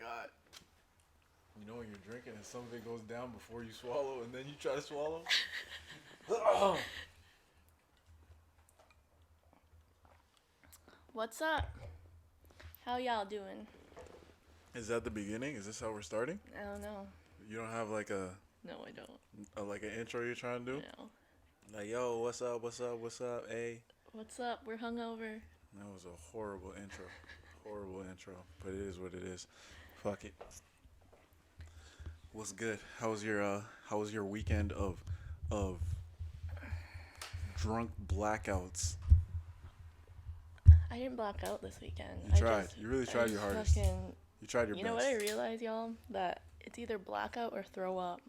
god. You know when you're drinking and some of it goes down before you swallow and then you try to swallow? What's up? How y'all doing? Is that the beginning? Is this how we're starting? I don't know. You don't have like a No, I don't. like an intro you're trying to do? No. Like, yo, what's up, what's up, what's up, hey? What's up? We're hungover. That was a horrible intro. Horrible intro. But it is what it is. Fuck it. What's good? How was your weekend of drunk blackouts? I didn't black out this weekend. You tried. You really tried your hardest. You tried your best. You know what I realized, y'all? That it's either blackout or throw up.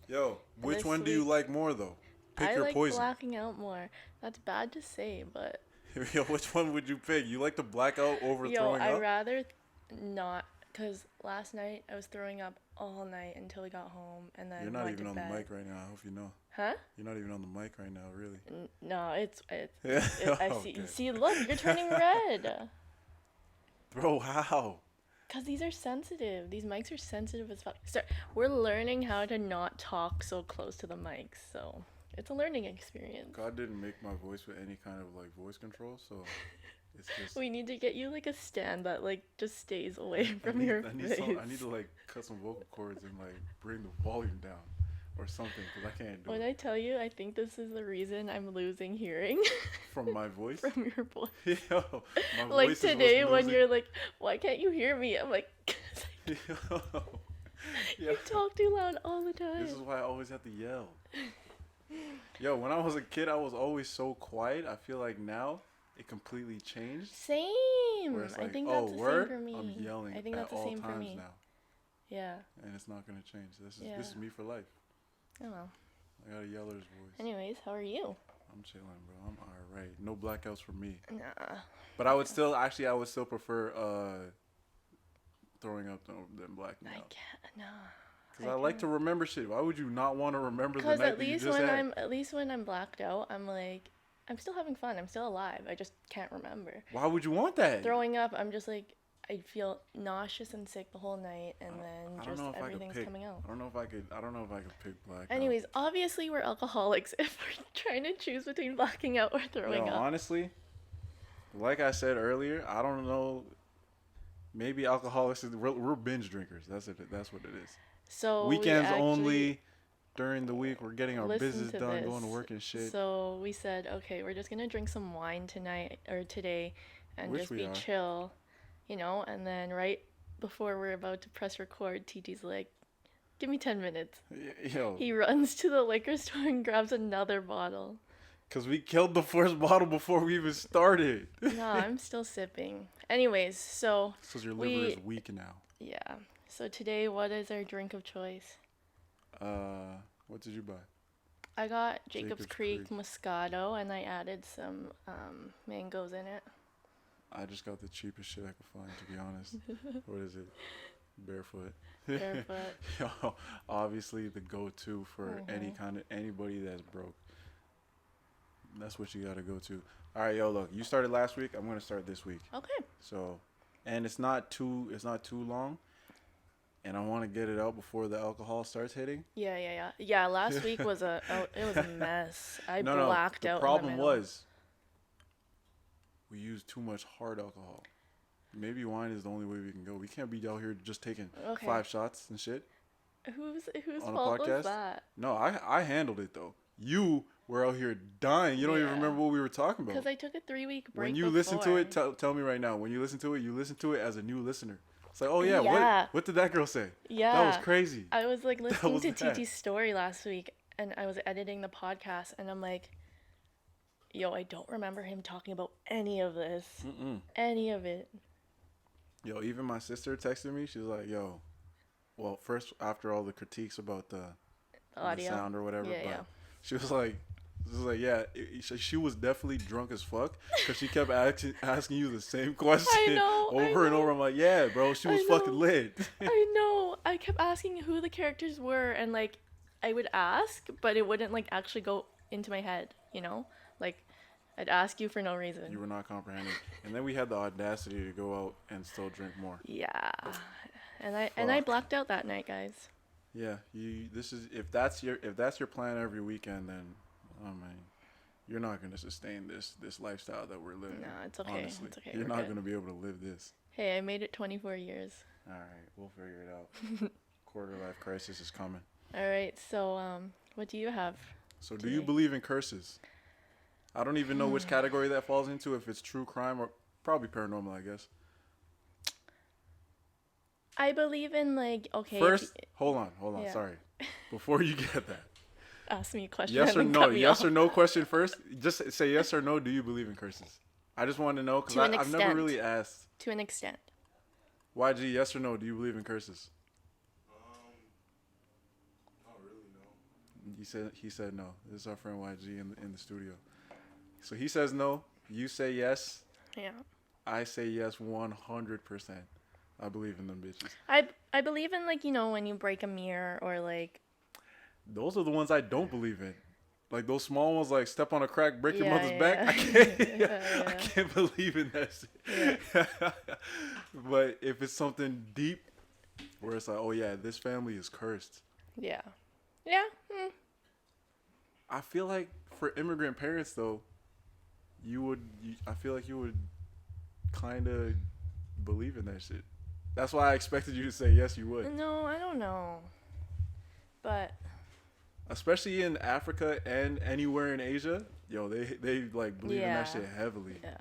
Yo, which one do you like more though? Pick your poison. I like blacking out more. That's bad to say, but Yo, which one would you pick? You like to black out over throwing up? I'd rather not, because last night I was throwing up all night until we got home, and then You're not even on bed. the mic right now. I hope you know. Huh? You're not even on the mic right now, really. No, it's Yeah. I see. Okay. See, look, you're turning red. Bro, how? Cause these are sensitive. These mics are sensitive as fuck. So we're learning how to not talk so close to the mics, so it's a learning experience. God didn't make my voice with any kind of like voice control, so it's just. We need to get you like a stand that like just stays away from your face. I need to like cut some vocal cords and like bring the volume down or something because I can't do When it. I tell you, I think this is the reason I'm losing hearing. From my voice? From your voice. Yo, my like voice today is when you're like, why can't you hear me? I'm like, Yo. you talk too loud all the time. This is why I always have to yell. Yo, when I was a kid, I was always so quiet. I feel like now it completely changed. Same. Like, I think that's the word? same for me. I'm yelling I think at that's the all same for times me. now. Yeah. And it's not gonna change. This is me for life. Oh well. I got a yeller's voice. Anyways, how are you? I'm chilling, bro. I'm alright. No blackouts for me. Nah. But I would still prefer throwing up than blacking I out. can't. Nah. Because I like to remember shit. Why would you not want to remember the night Because that you just had? at least when I'm blacked out, I'm like, I'm still having fun. I'm still alive. I just can't remember. Why would you want that? Throwing up, I'm just like, I feel nauseous and sick the whole night, and then just everything's coming out. I don't know if I could pick black. Anyways, obviously we're alcoholics if we're trying to choose between blacking out or throwing up. Honestly, like I said earlier, I don't know. Maybe alcoholics we're binge drinkers. That's it. That's what it is. So weekends only. During the week, we're getting our business done, this. going to work and shit. So we said, okay, we're just gonna drink some wine tonight or today, and just be chill, you know. And then right before we're about to press record, TT's like, "Give me 10 minutes." Yo. He runs to the liquor store and grabs another bottle. Cause we killed the first bottle before we even started. No, I'm still sipping. Anyways, so. Because your liver is weak now. Yeah. So today, what is our drink of choice? What did you buy? I got Jacob's Creek Moscato, and I added some mangoes in it. I just got the cheapest shit I could find, to be honest. What is it? Barefoot. Barefoot. Yo, obviously the go-to for anybody that's broke. That's what you gotta go to. All right, yo, look, you started last week. I'm gonna start this week. Okay. So, and it's not too long. And I want to get it out before the alcohol starts hitting. Yeah, last week was it was a mess. I blacked out. The problem was we used too much hard alcohol. Maybe wine is the only way we can go. We can't be out here just taking 5 shots and shit. Whose on fault a podcast? Was that? No, I handled it though. You were out here dying. You don't even remember what we were talking about. Because I took a 3-week break. When you listen to it, tell me right now. When you listen to it as a new listener. It's like, oh yeah, what did that girl say? Yeah, that was crazy. I was like listening to TT's story last week, and I was editing the podcast, and I'm like, yo, I don't remember him talking about any of this, any of it. Yo, even my sister texted me. She was like, yo, well, first after all the critiques about the audio, the sound or whatever, she was like. Yeah, she was definitely drunk as fuck because she kept asking you the same question over and over. I'm like, yeah, bro, she was fucking lit. I know. I kept asking who the characters were, and like, I would ask, but it wouldn't like actually go into my head, you know? Like, I'd ask you for no reason. You were not comprehending. And then we had the audacity to go out and still drink more. Yeah. I blacked out that night, guys. Yeah, if that's your plan every weekend, then oh man, you're not gonna sustain this lifestyle that we're living. No, it's okay. Honestly, it's okay. You're not gonna be able to live this. Hey, I made it 24 years. All right, we'll figure it out. Quarter life crisis is coming. All right, so what do you have? So, do you believe in curses? I don't even know which category that falls into. If it's true crime or probably paranormal, I guess. I believe in okay. First, hold on. Yeah. Sorry, before you get that. Ask me a question. Yes or no? Yes or no question first. Just say yes or no. Do you believe in curses? I just want to know because I've never really asked. To an extent. YG, yes or no? Do you believe in curses? Not really, no. He said no. This is our friend YG in the studio. So he says no. You say yes. Yeah. I say yes 100%. I believe in them bitches. I believe in when you break a mirror or Those are the ones I don't believe in. Like those small ones, like step on a crack, break your mother's back. I can't believe in that shit. Yeah. But if it's something deep, where it's like, oh yeah, this family is cursed. Yeah. Yeah. I feel like for immigrant parents though, I feel like you would kind of believe in that shit. That's why I expected you to say yes, you would. No, I don't know. But especially in Africa and anywhere in Asia, yo, they like believe in that shit heavily. Yeah.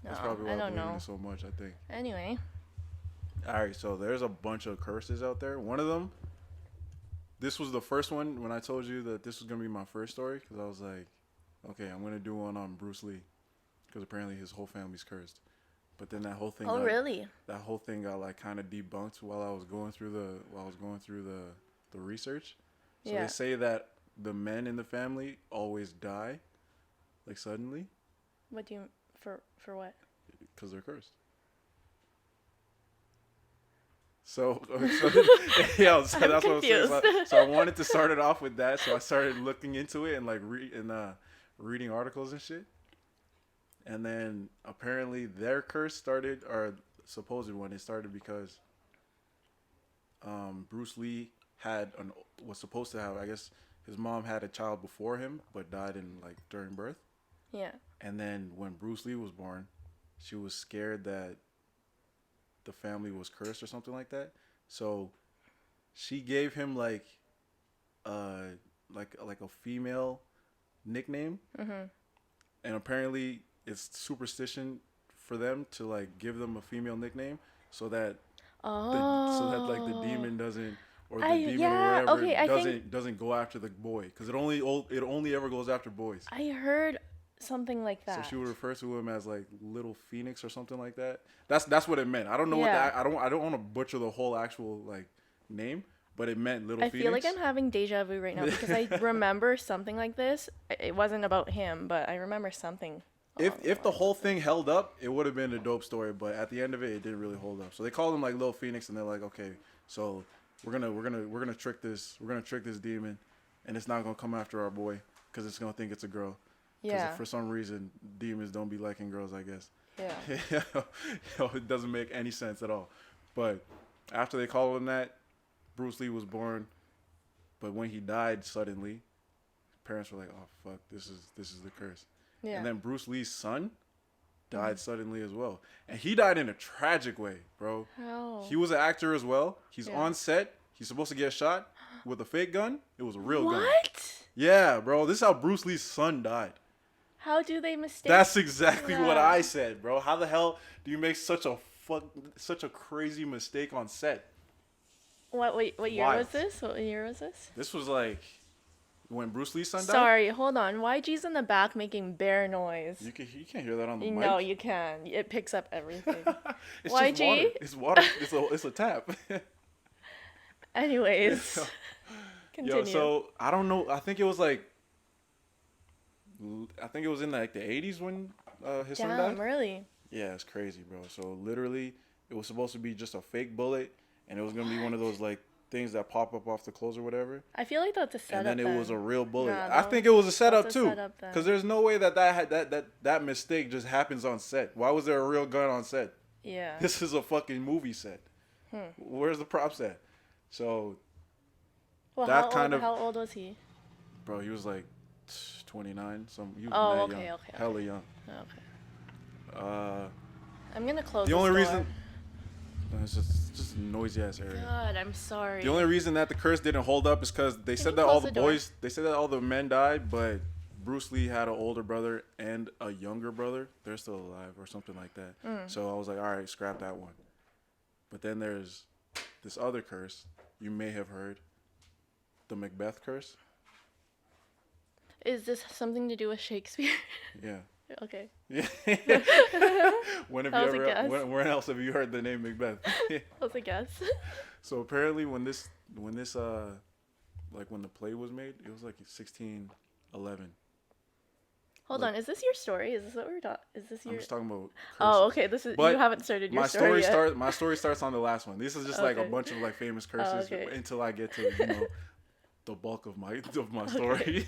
No, that's probably why I believe in it so much, I think. Anyway. All right, so there's a bunch of curses out there. One of them, this was the first one when I told you that this was going to be my first story because I was like, okay, I'm going to do one on Bruce Lee because apparently his whole family's cursed. But then that whole thing really? That whole thing got like kind of debunked while I was going through the research. So they say that the men in the family always die, like suddenly. What do you for what? Because they're cursed. So yeah, so that's what I was saying. So I wanted to start it off with that. So I started looking into it and like reading articles and shit. And then apparently their curse started, or supposed one, it started because Bruce Lee was supposed to have, I guess his mom had a child before him, but died during birth. Yeah. And then when Bruce Lee was born, she was scared that the family was cursed or something like that. So she gave him like a female nickname. Mm-hmm. And apparently it's superstition for them to like give them a female nickname so that the demon doesn't or whatever doesn't go after the boy because it only ever goes after boys. I heard something like that. So she would refer to him as like Little Phoenix or something like that. That's what it meant. I don't know what that. I don't want to butcher the whole actual like name, but it meant Little Phoenix. I feel like I'm having deja vu right now because I remember something like this. It wasn't about him, but I remember something. If the whole thing held up, it would have been a dope story. But at the end of it, it didn't really hold up. So they called him like Little Phoenix, and they're like, okay, so we're gonna trick this demon, and it's not gonna come after our boy because it's gonna think it's a girl. Yeah. For some reason, demons don't be liking girls, I guess. Yeah. It doesn't make any sense at all. But after they called him that, Bruce Lee was born. But when he died suddenly, parents were like, "Oh fuck, this is the curse." Yeah. And then Bruce Lee's son died suddenly as well, and he died in a tragic way, bro. How? He was an actor as well. He's on set. He's supposed to get shot with a fake gun. It was a real gun. What? Yeah, bro. This is how Bruce Lee's son died. How do they mistake? That's exactly what I said, bro. How the hell do you make such a crazy mistake on set? What year was this? What year was this? This was like when Bruce Lee's son died. Sorry, hold on. YG's in the back making bear noise. You can't hear that on the mic. No, you can. It picks up everything. It's YG? Just water. It's water. It's a tap. Anyways, continue. Yo, so I don't know. I think it was in like the 80s when his son died. Really? Yeah, it's crazy, bro. So literally, it was supposed to be just a fake bullet, and it was gonna be one of those like things that pop up off the clothes or whatever. I feel like that's a setup. And then it was a real bullet. I think it was a setup too, because there's no way that mistake just happens on set. Why was there a real gun on set? Yeah. This is a fucking movie set. Where's the props at? So well, how old was he? Bro, he was like 29. He was okay, young. okay. Hella young. Okay. I'm gonna close the only door. reason. It's just a noisy ass area. God, I'm sorry. The only reason that the curse didn't hold up is because they said that all the boys, they said that all the men died, but Bruce Lee had an older brother and a younger brother. They're still alive or something like that. So I was like, all right, scrap that one. But then there's this other curse you may have heard, the Macbeth curse. Is this something to do with Shakespeare? Yeah. Okay. Yeah. When else have you heard the name Macbeth? That was a guess. So apparently when the play was made, it was like 1611. Hold on, is this your story? Is this what we're talking? Is this your? I'm just talking about curses. Oh, okay. This is you haven't started your story yet. My story starts on the last one. This is just like a bunch of like famous curses until I get to the bulk of my story.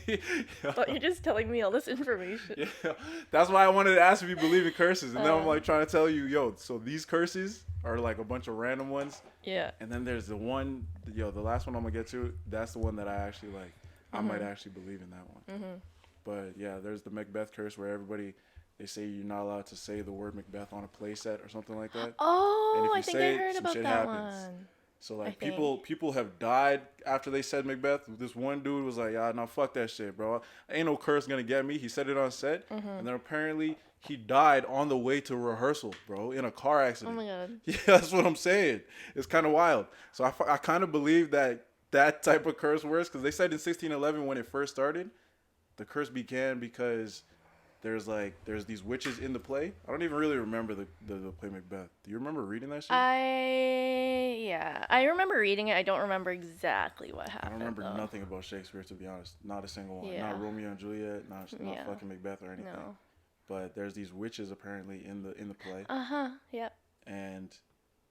But you're just telling me all this information. Yeah, that's why I wanted to ask if you believe in curses, and then I'm like trying to tell you, so these curses are like a bunch of random ones. Yeah. And then there's the one, the last one I'm gonna get to. That's the one that I actually like. I might actually believe in that one. But yeah, there's the Macbeth curse where they say you're not allowed to say the word Macbeth on a playset or something like that. Oh, I think I heard about that one. So like people have died after they said Macbeth. This one dude was like, "Yeah, no, fuck that shit, bro. Ain't no curse gonna get me." He said it on set, and then apparently he died on the way to rehearsal, bro, in a car accident. Oh my god. Yeah, that's what I'm saying. It's kind of wild. So I kind of believe that type of curse works because they said in 1611 when it first started, the curse began because there's these witches in the play. I don't even really remember the play Macbeth. Do you remember reading that shit? I remember reading it. I don't remember exactly what happened. I don't remember nothing about Shakespeare, to be honest. Not a single one. Yeah. Not Romeo and Juliet. Not fucking Macbeth or anything. No. But there's these witches apparently in the play. Yep. And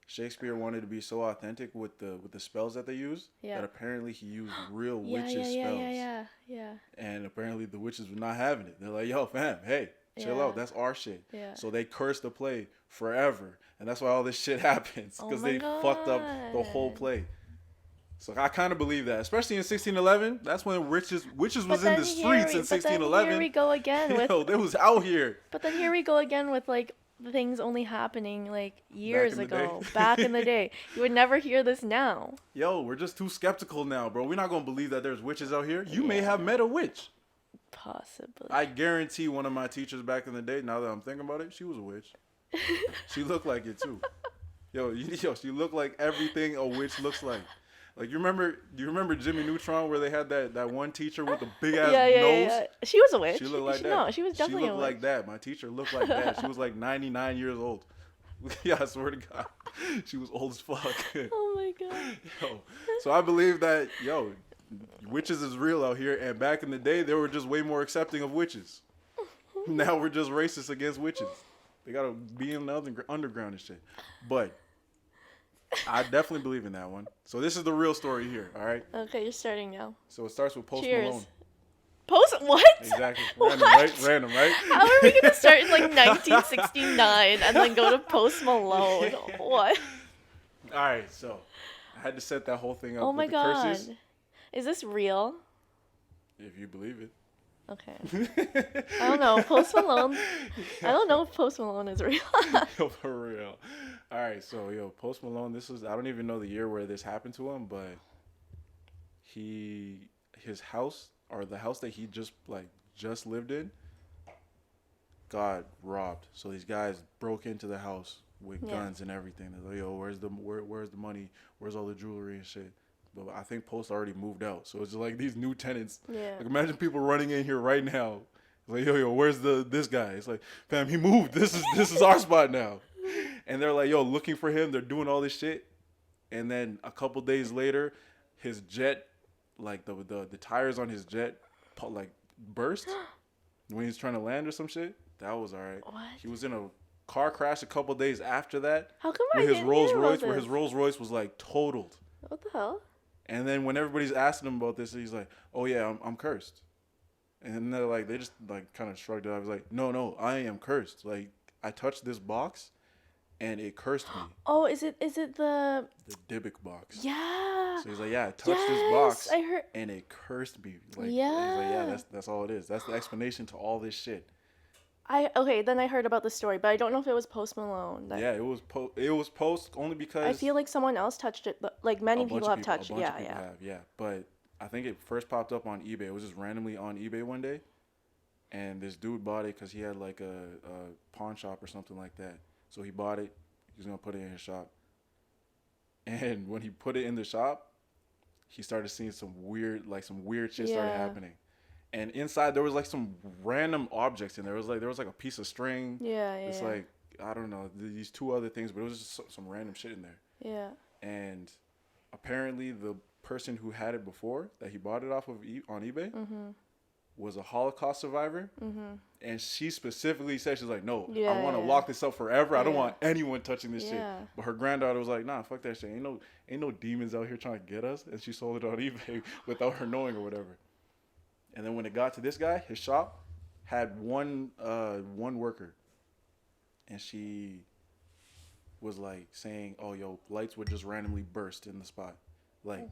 Shakespeare wanted to be so authentic with the spells that they used that apparently he used real witches spells. Yeah. And apparently the witches were not having it. They're like, "Yo, fam, hey, chill out. That's our shit." Yeah. So they cursed the play forever, and that's why all this shit happens because they fucked up the whole play. So I kind of believe that, especially in 1611. That's when witches was in the streets in 1611. Here we go again with. Yo, they was out here. But then here we go again with like things only happening like years ago, back in the day. You would never hear this now. Yo, we're just too skeptical now, bro. We're not gonna believe that there's witches out here. You may have met a witch. Possibly. I guarantee one of my teachers back in the day, now that I'm thinking about it, she was a witch. She looked like it too. Yo, she looked like everything a witch looks like. Like do you remember Jimmy Neutron where they had that one teacher with the big ass nose? Yeah. She was a witch. She looked like that. No, she was definitely a witch. She looked like that. My teacher looked like that. She was like 99 years old. Yeah, I swear to God. She was old as fuck. Oh my God. Yo, so I believe that, witches is real out here, and back in the day, they were just way more accepting of witches. Now we're just racist against witches. They gotta be in the underground and shit. But I definitely believe in that one. So this is the real story here, all right? Okay, you're starting now. So it starts with Post Cheers. Malone. What? Exactly. Random, right? Random, right? How are we going to start in like 1969 and then go to Post Malone? Yeah. What? All right, so I had to set that whole thing up. Oh my with the God. curses. Is this real? If you believe it. Okay. I don't know. Post Malone. I don't know if Post Malone is real. Yo, for real. All right, so Post Malone. I don't even know the year where this happened to him, but his house or the house that he just lived in got robbed. So these guys broke into the house with guns and everything. They're like, "Yo, where's the money? Where's all the jewelry and shit?" But I think Post already moved out, so it's just like these new tenants. Yeah. Like imagine people running in here right now. It's like, yo, where's this guy? It's like, fam, he moved. This is our spot now. And they're like, yo, looking for him. They're doing all this shit. And then a couple days later, his jet, like the tires on his jet, like burst when he's trying to land or some shit. That was all right. What? He was in a car crash a couple days after that. How come with his Rolls Royce, where his Rolls Royce was like totaled. What the hell? And then when everybody's asking him about this, he's like, "Oh yeah, I'm cursed." And then they're like, they just like kind of shrugged it off. He's like, "No, I am cursed. Like I touched this box, and it cursed me. Oh, is it the Dybbuk box? Yeah. So he's like, yeah, I touched this box I heard... and it cursed me. Like, yeah. He's like, yeah, that's all it is. That's the explanation to all this shit. Then I heard about the story, but I don't know if it was Post Malone. Yeah, it was Post only because I feel like someone else touched it, but like many people have touched it. Yeah. But I think it first popped up on eBay. It was just randomly on eBay one day, and this dude bought it because he had like a pawn shop or something like that. So he bought it. He was gonna put it in his shop, and when he put it in the shop, he started seeing some weird shit started happening. And inside there was like some random objects in there. There was like a piece of string. It's like, I don't know, these two other things, but it was just some random shit in there. Yeah. And apparently the person who had it before, that he bought it off of on eBay, was a Holocaust survivor. And she specifically said, she's like, no, I want to lock this up forever. I don't want anyone touching this shit. But her granddaughter was like, nah, fuck that shit. Ain't no demons out here trying to get us. And she sold it on eBay without her knowing or whatever. And then when it got to this guy, his shop had one worker, and she was like saying, "Oh, yo, lights would just randomly burst in the spot, like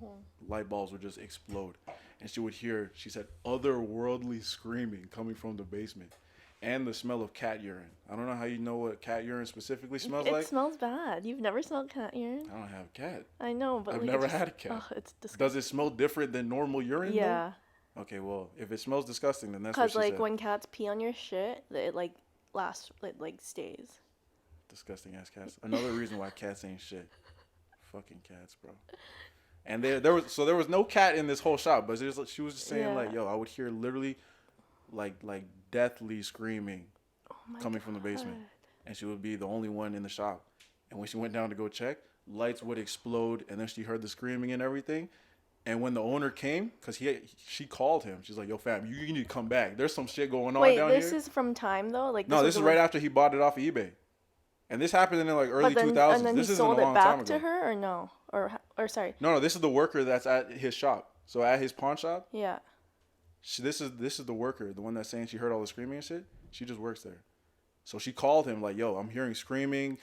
light bulbs would just explode," and she would hear, she said, otherworldly screaming coming from the basement, and the smell of cat urine. I don't know how you know what cat urine specifically smells like. It smells bad. You've never smelled cat urine? I don't have a cat. I know, but I've never had a cat. Oh, it's disgusting. Does it smell different than normal urine? Yeah. Though? Okay, well, if it smells disgusting, then that's what she said. Because, like, when cats pee on your shit, it, like, lasts, it, like, stays. Disgusting ass cats. Another reason why cats ain't shit. Fucking cats, bro. And there was no cat in this whole shop, but she was just saying, like, yo, I would hear literally, like deathly screaming coming from the basement. And she would be the only one in the shop. And when she went down to go check, lights would explode, and then she heard the screaming and everything. And when the owner came, because she called him. She's like, yo, fam, you need to come back. There's some shit going on down here. Wait, this is from time, though? Like, no, this is right after he bought it off of eBay. And this happened in, like, early 2000s. And then this he isn't sold a long it back time ago. to her, or no? Or sorry. No, this is the worker that's at his shop. So at his pawn shop. Yeah. This is the worker, the one that's saying she heard all the screaming and shit. She just works there. So she called him, like, yo, I'm hearing screaming.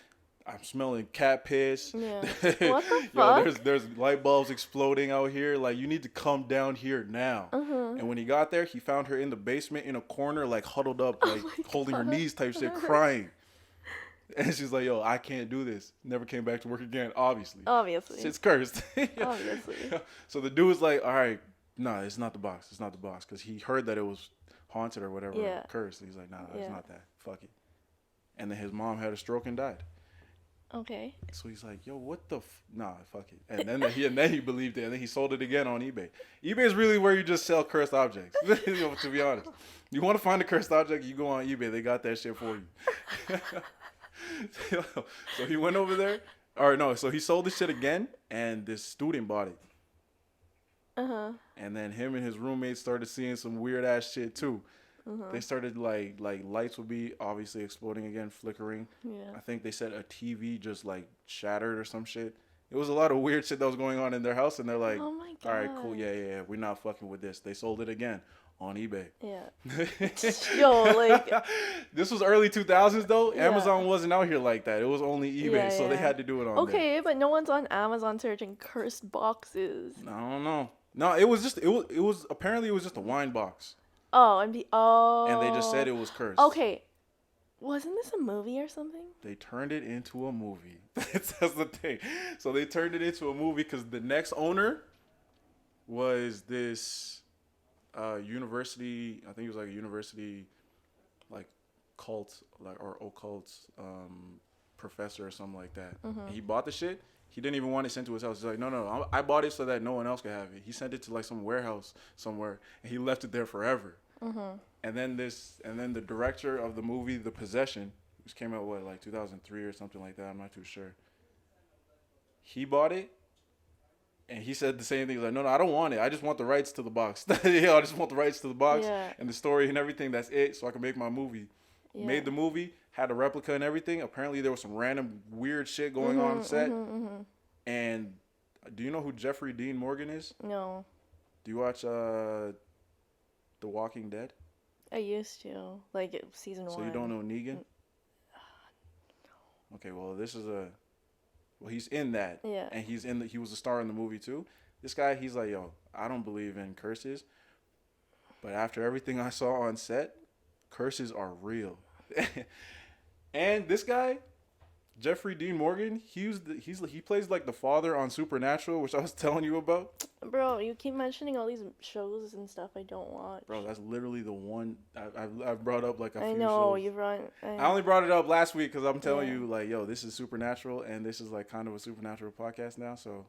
I'm smelling cat piss. Yeah. What the fuck? Yo, there's light bulbs exploding out here. Like, you need to come down here now. And when he got there, he found her in the basement in a corner, like, huddled up, like, holding her knees type shit, crying. And she's like, yo, I can't do this. Never came back to work again, obviously. Shit's cursed. Obviously. So the dude was like, all right, no, it's not the box. It's not the box. Because he heard that it was haunted or whatever, cursed. He's like, nah, it's not that. Fuck it. And then his mom had a stroke and died. Okay. So he's like, yo, what the nah, fuck it. And then he believed it, and then he sold it again on eBay. eBay is really where you just sell cursed objects, to be honest. You want to find a cursed object, you go on eBay. They got that shit for you. So he went over there. So he sold the shit again, and this student bought it. And then him and his roommates started seeing some weird ass shit too. They started like lights would be obviously exploding again, flickering. Yeah. I think they said a TV just like shattered or some shit. It was a lot of weird shit that was going on in their house, and they're like, oh my God. All right, cool, yeah, we're not fucking with this. They sold it again on eBay. Yeah. Yo, like. This was early 2000s though. Yeah. Amazon wasn't out here like that. It was only eBay, so they had to do it on there. Okay, but no one's on Amazon searching cursed boxes. I don't know. No, it was apparently it was just a wine box. And they just said it was cursed. Okay. Wasn't this a movie or something? They turned it into a movie. That's the thing. So they turned it into a movie because the next owner was this university. I think it was like a university, like cult, like or occult professor or something like that. And he bought the shit. He didn't even want it sent to his house. He's like, no, I bought it so that no one else could have it. He sent it to like some warehouse somewhere, and he left it there forever. And then the director of the movie The Possession, which came out like 2003 or something like that. I'm not too sure. He bought it, and he said the same thing. He's like, no, I don't want it. I just want the rights to the box. I just want the rights to the box and the story and everything. That's it, so I can make my movie. Yeah. Made the movie, had a replica and everything. Apparently, there was some random weird shit going on set. And do you know who Jeffrey Dean Morgan is? No. Do you watch The Walking Dead? I used to, like season 1. So you don't know Negan? Okay, well, this is a. Well, he's in that. Yeah. And he was a star in the movie too. This guy, he's like, yo, I don't believe in curses. But after everything I saw on set, curses are real. And this guy, Jeffrey Dean Morgan, he plays like the father on Supernatural, which I was telling you about. Bro, you keep mentioning all these shows and stuff I don't watch. Bro, that's literally the one I've brought up like a few shows. I know, you've run. I only brought it up last week because I'm telling you, like, yo, this is Supernatural, and this is like kind of a Supernatural podcast now, so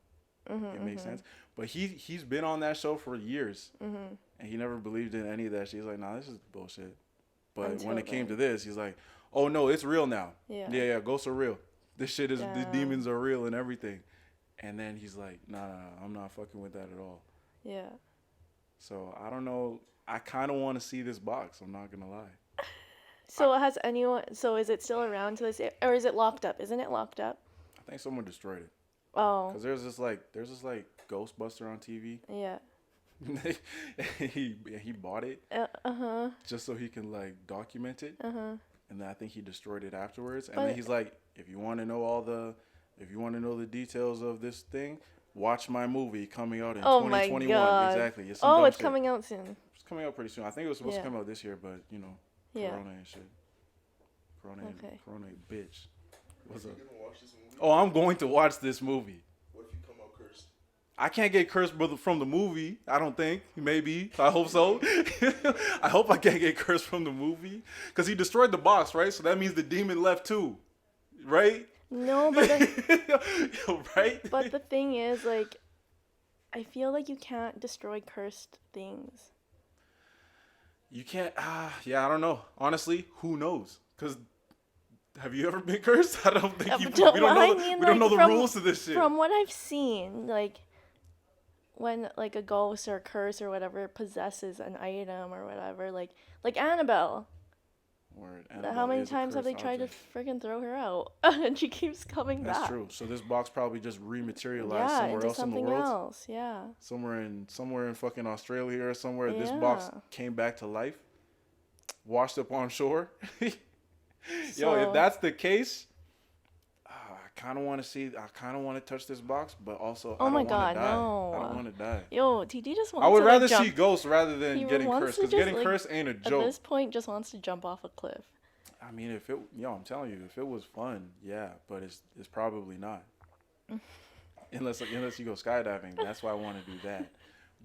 it makes sense. But he's been on that show for years, and he never believed in any of that shit. He's like, nah, this is bullshit. But when it came to this, he's like, oh no, it's real now. Yeah, ghosts are real. This shit is, the demons are real and everything. And then he's like, nah, I'm not fucking with that at all. Yeah. So I don't know. I kind of want to see this box. I'm not gonna lie. So is it still around to this, or is it locked up? Isn't it locked up? I think someone destroyed it. Oh. Because there's this Ghostbuster on TV. Yeah. he bought it. Just so he can like document it. And then I think he destroyed it afterwards. And then he's like, if you want to know the details of this thing, watch my movie coming out in 2021. My God. Exactly. It's coming out soon. It's coming out pretty soon. I think it was supposed to come out this year, but you know, Corona and shit. Corona bitch. What's up? Oh, I'm going to watch this movie. What if you come out cursed? I can't get cursed from the movie. I don't think. Maybe. I hope so. I hope I can't get cursed from the movie. Because he destroyed the box, right? So that means the demon left too. Right? No, but right? But the thing is, like, I feel like you can't destroy cursed things. You can't. Yeah, I don't know. Honestly, who knows? Because have you ever been cursed? I don't think you. We don't know the rules to this shit. From what I've seen, like, when like a ghost or a curse or whatever possesses an item or whatever, like Annabelle. How many times have they tried to freaking throw her out and she keeps coming back? That's true. So this box probably just rematerialized somewhere else in the world. Else. Yeah. Somewhere in fucking Australia or somewhere. Yeah. This box came back to life, washed up on shore. Yo, if that's the case, I kind of want to touch this box, but also I don't want to die. No. I don't want to die. Yo, TD just wants to I would rather see ghosts rather than getting cursed, because getting like, cursed ain't a joke. At this point, just wants to jump off a cliff. I mean, I'm telling you, if it was fun, yeah, but it's probably not. unless you go skydiving, that's why I want to do that.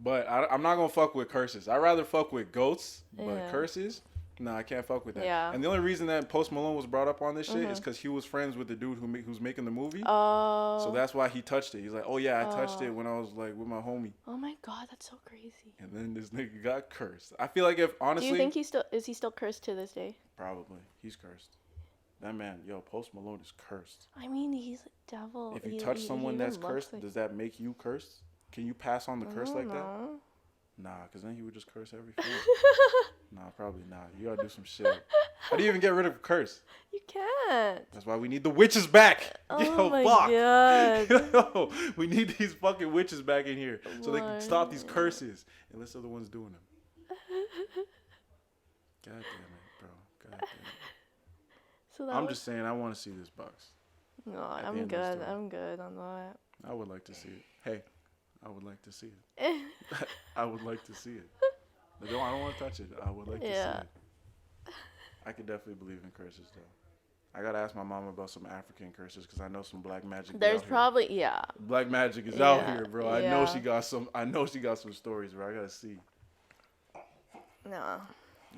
But I'm not gonna fuck with curses. I'd rather fuck with ghosts, but curses. No, I can't fuck with that. Yeah. And the only reason that Post Malone was brought up on this shit is because he was friends with the dude who's making the movie. Oh. So that's why he touched it. He's like, oh yeah, I touched it when I was like with my homie. Oh my God, that's so crazy. And then this nigga got cursed. I feel like if honestly. Do you think is he still cursed to this day? Probably. He's cursed. That man, Post Malone is cursed. I mean, he's a devil. If you touch someone that's cursed, does that make you cursed? Can you pass on the curse like that? Nah, because then he would just curse every friend. Nah, probably not. You gotta do some shit. How do you even get rid of a curse? You can't. That's why we need the witches back. Oh my God. Yo, we need these fucking witches back in here so they can stop these curses. Unless they're the ones doing them. God damn it, bro. God damn it. So I'm just saying, I want to see this box. No, I'm good. I'm good on that. I would like to see it. Hey, I would like to see it. I would like to see it. I don't want to touch it. I would like to see it. I could definitely believe in curses, though. I got to ask my mom about some African curses because I know some black magic. There's probably, Black magic is out here, bro. I know she got some stories, bro. I got to see. No.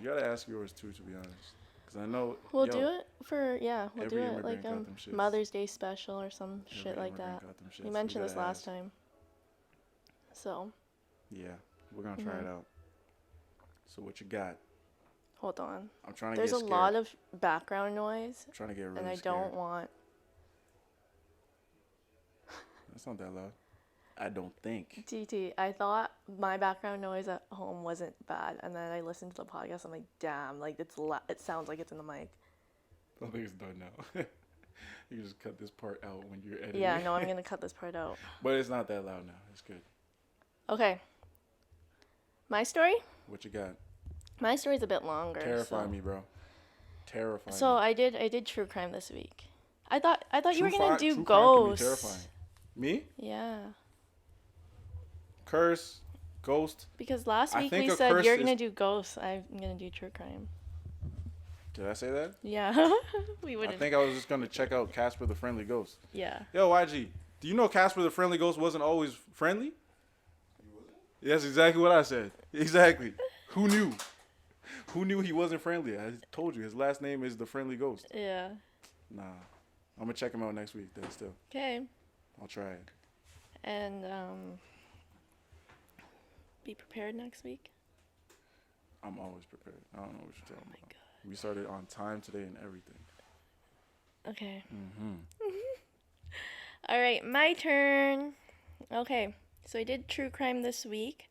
You got to ask yours, too, to be honest. Because I know. We'll do it for, we'll do it like Mother's Day special or some shit like that. You mentioned this last time. So. Yeah, we're going to try it out. So what you got? Hold on. I'm trying to get scared. There's a lot of background noise. I'm trying to get really scared. And I don't want. That's not that loud. I don't think. TT, I thought my background noise at home wasn't bad, and then I listened to the podcast. I'm like, damn, like it sounds like it's in the mic. I think it's done now. You just cut this part out when you're editing. Yeah, no, I'm gonna cut this part out. But it's not that loud now. It's good. Okay. My story? What you got? My story's a bit longer. Terrify me, bro. Terrify me. So I did true crime this week. I thought you were gonna do ghosts. Can be terrifying. Me? Yeah. Curse, ghost. Because last week we said you're gonna do ghosts. I'm gonna do true crime. Did I say that? Yeah. We wouldn't. I think I was just gonna check out Casper the Friendly Ghost. Yeah. Yo, YG, do you know Casper the Friendly Ghost wasn't always friendly? He wasn't? That's exactly what I said. Exactly. Who knew? Who knew he wasn't friendly? I told you his last name is the Friendly Ghost. Yeah. Nah, I'm gonna check him out next week. Then still. Okay. I'll try it. And be prepared next week. I'm always prepared. I don't know what you're talking about. God. We started on time today and everything. Okay. All right, my turn. Okay, so I did true crime this week.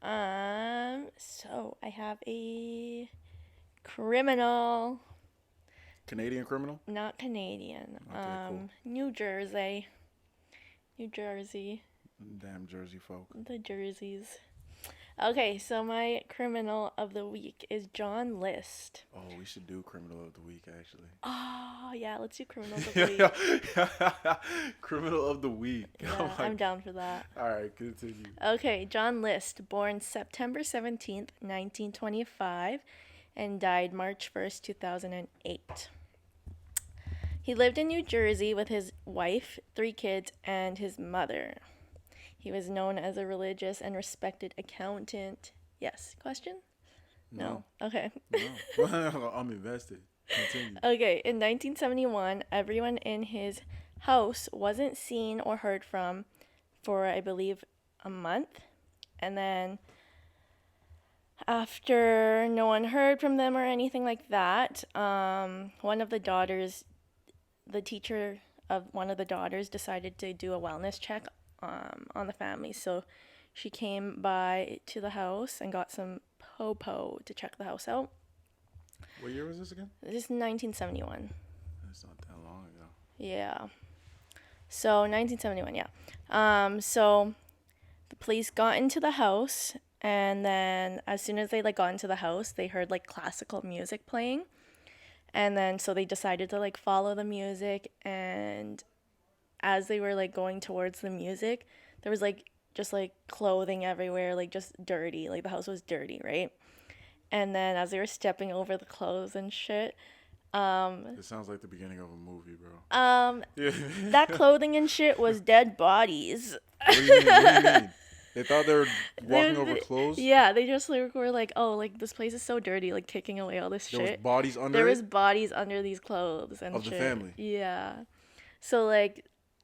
So I have a criminal. Canadian criminal? Not Canadian. Okay, cool. New Jersey. Damn Jersey folk. The Jerseys. Okay, so my criminal of the week is John List. Oh, we should do criminal of the week, actually. Oh, yeah, let's do criminal of the week. Criminal of the week. Yeah, oh I'm down for that. All right, continue. Okay, John List, born September 17th, 1925, and died March 1st, 2008. He lived in New Jersey with his wife, 3 kids, and his mother. He was known as a religious and respected accountant. Yes. Question? No. Okay. No. I'm invested. Continue. Okay. In 1971, everyone in his house wasn't seen or heard from for, I believe, a month. And then after no one heard from them or anything like that, one of the daughters, the teacher of one of the daughters decided to do a wellness check on the family. So she came by to the house and got some popo to check the house out. What year was this again? This is 1971. That's not that long ago. Yeah. So 1971, yeah. So the police got into the house, and then as soon as they got into the house, they heard classical music playing. And then so they decided to follow the music, and as they were going towards the music, there was just clothing everywhere, just dirty. The house was dirty, right? And then as they were stepping over the clothes and shit, it sounds like the beginning of a movie, bro. That clothing and shit was dead bodies. What do you mean? They thought they were walking over clothes? Yeah, they just were oh, this place is so dirty, kicking away all this shit. There was bodies under There was bodies under these clothes and of shit. The family? Yeah. So,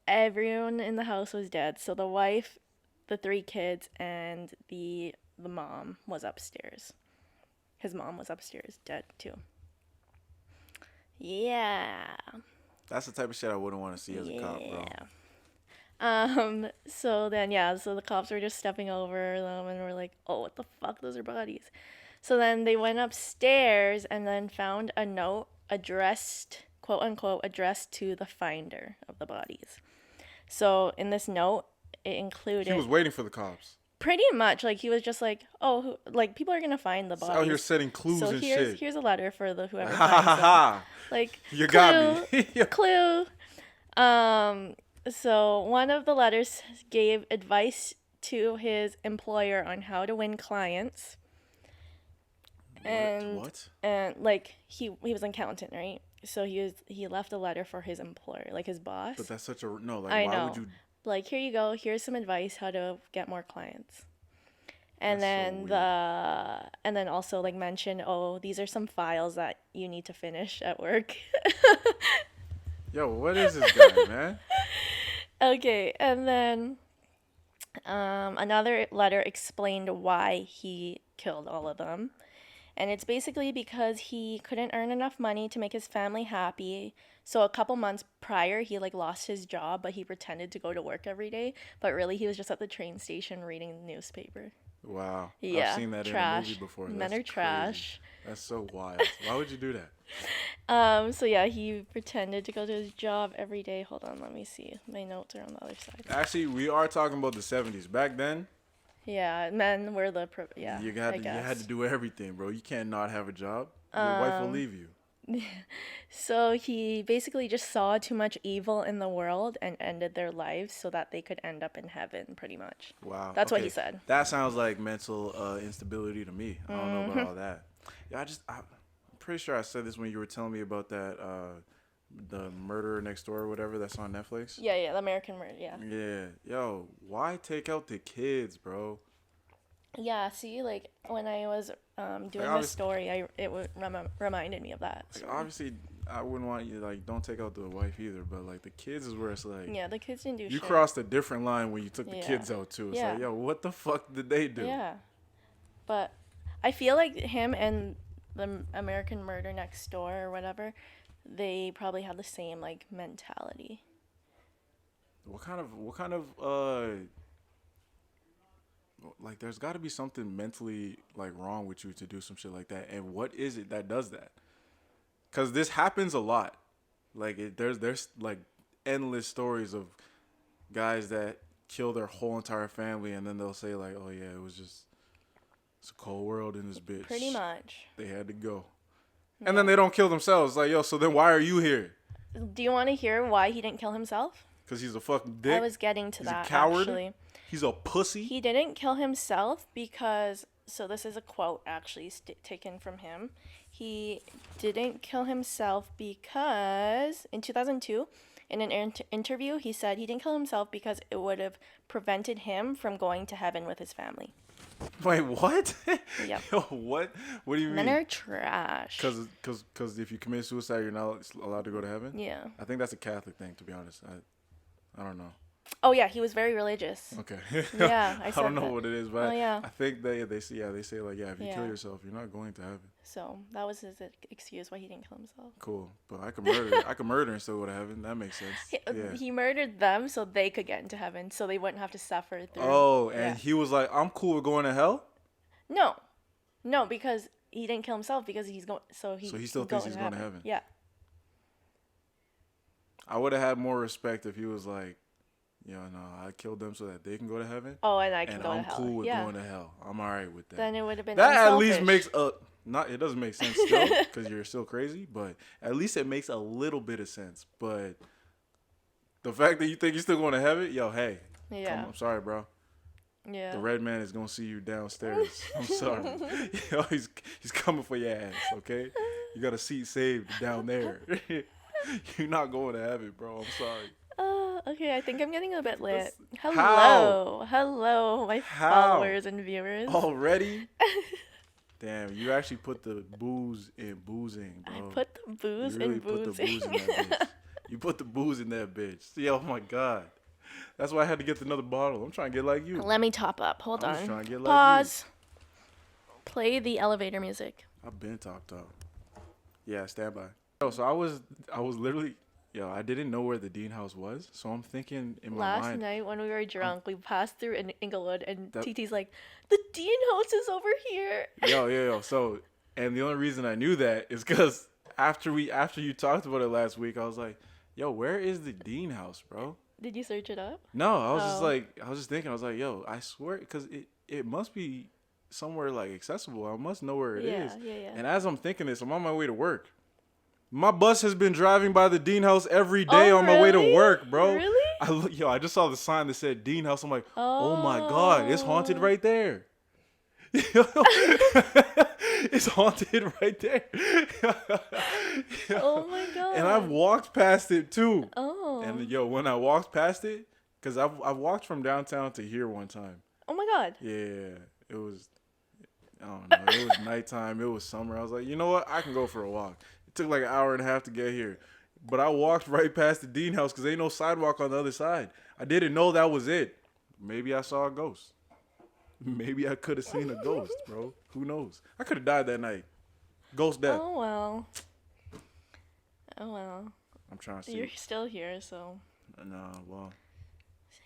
everyone in the house was dead. So the wife, the 3 kids, and the mom was upstairs. His mom was upstairs, dead too. Yeah. That's the type of shit I wouldn't want to see as a cop, bro. So then, so the cops were just stepping over them and were like, oh, what the fuck? Those are bodies. So then they went upstairs and then found a note addressed, quote unquote, addressed to the finder of the bodies. So in this note, it included... He was waiting for the cops. Pretty much. He was just oh, people are going to find the bodies. Out here setting clues and shit. So here's a letter for the whoever finds them. You got me. Clue. So one of the letters gave advice to his employer on how to win clients. What? And he was an accountant, right? So he left a letter for his employer, his boss. But that's such a no. I why know. Would you? Here you go. Here's some advice how to get more clients. And that's then and then also mention, oh, these are some files that you need to finish at work. Yo, what is this guy, man? Okay, and then another letter explained why he killed all of them. And it's basically because he couldn't earn enough money to make his family happy. So a couple months prior, he lost his job, but he pretended to go to work every day. But really, he was just at the train station reading the newspaper. Wow. Yeah. I've seen that trash. in a movie before. Men are trash. That's so wild. Why would you do that? So yeah, he pretended to go to his job every day. Hold on, let me see. My notes are on the other side. Actually, we are talking about the 70s. Back then, yeah, men were the you had to do everything, bro. You can't not have a job. Your wife will leave you. So he basically just saw too much evil in the world and ended their lives so that they could end up in heaven, pretty much. Wow. That's what he said. That sounds like mental instability to me. I don't know about all that. Yeah, I'm pretty sure I said this when you were telling me about that, the Murder Next Door or whatever that's on Netflix. Yeah, the American Murder, yeah. Yeah. Yo, why take out the kids, bro? Yeah, see, like, when I was doing this story, it reminded me of that. Like, obviously, I wouldn't want you, like, don't take out the wife either, but, like, the kids is where it's like... Yeah, the kids didn't do shit. You crossed a different line when you took the kids out, too. It's like, yo, what the fuck did they do? Yeah. But I feel like him and the American Murder Next Door or whatever, they probably have the same, like, mentality. What kind of like, there's got to be something mentally, like, wrong with you to do some shit like that. And what is it that does that? Because this happens a lot. Like, there's like endless stories of guys that kill their whole entire family, and then they'll say, like, oh yeah, it's a cold world in this bitch. Pretty much. They had to go. Yeah. And then they don't kill themselves. Like, yo, so then why are you here? Do you want to hear why he didn't kill himself? Because he's a fucking dick. I was getting to that, a coward. Actually. He's a pussy. He didn't kill himself because, so this is a quote actually taken from him. He didn't kill himself because in 2002, in an interview, he said he didn't kill himself because it would have prevented him from going to heaven with his family. Wait, what? Yep. Yo, what? What do you mean? Men are trash. Because if you commit suicide, you're not allowed to go to heaven? Yeah. I think that's a Catholic thing, to be honest. I don't know. Oh yeah, he was very religious. Okay. Yeah, I don't know what it is, but yeah. I think they say like, yeah, if you kill yourself, you're not going to heaven. So that was his excuse why he didn't kill himself. Cool, but I could murder and still go to heaven. That makes sense. He murdered them so they could get into heaven, so they wouldn't have to suffer through. Oh, and he was like, I'm cool with going to hell. No, because he didn't kill himself because he's going. So he still thinks he's going to heaven. Yeah. I would have had more respect if he was like, yo, no, I killed them so that they can go to heaven. Oh, and I can go to hell. And I'm cool with going to hell. I'm all right with that. Then it would have been that unselfish. At least makes it doesn't make sense still because you're still crazy, but at least it makes a little bit of sense. But the fact that you think you're still going to heaven, yo, hey, I'm sorry, bro. Yeah. The red man is gonna see you downstairs. I'm sorry. Yo, he's coming for your ass. Okay, you got a seat saved down there. You're not going to heaven, bro. I'm sorry. Okay, I think I'm getting a bit lit. Hello, my followers and viewers. Already? Damn, you actually put the booze in BOO-zing, bro. I put the booze in BOO-zing. You put the booze in that bitch. See, oh my God. That's why I had to get another bottle. I'm trying to get like you. Let me top up. Hold on. I'm trying to get like Pause. You. Play the elevator music. I've been topped up. Yeah, stand by. So I was literally, I didn't know where the Dean House was, so I'm thinking in my mind. Last night when we were drunk, we passed through in Inglewood, and TT's like, the Dean House is over here. Yo. So, and the only reason I knew that is because after you talked about it last week, I was like, yo, where is the Dean House, bro? Did you search it up? No, I was just thinking, I was like, yo, I swear, because it must be somewhere like accessible. I must know where it is. Yeah. And as I'm thinking this, I'm on my way to work. My bus has been driving by the Dean House every day on my way to work, bro. Really? I just saw the sign that said Dean House. I'm like, oh my God, it's haunted right there. It's haunted right there. Oh my God. And I've walked past it too. Oh. And when I walked past it, because I've walked from downtown to here one time. Oh my God. Yeah, it was, I don't know, it was nighttime, it was summer. I was like, you know what, I can go for a walk. It took like an hour and a half to get here. But I walked right past the Dean House because ain't no sidewalk on the other side. I didn't know that was it. Maybe I saw a ghost. Maybe I could have seen a ghost, bro. Who knows? I could have died that night. Ghost death. Oh well. I'm trying to see. You're still here, so. No, well.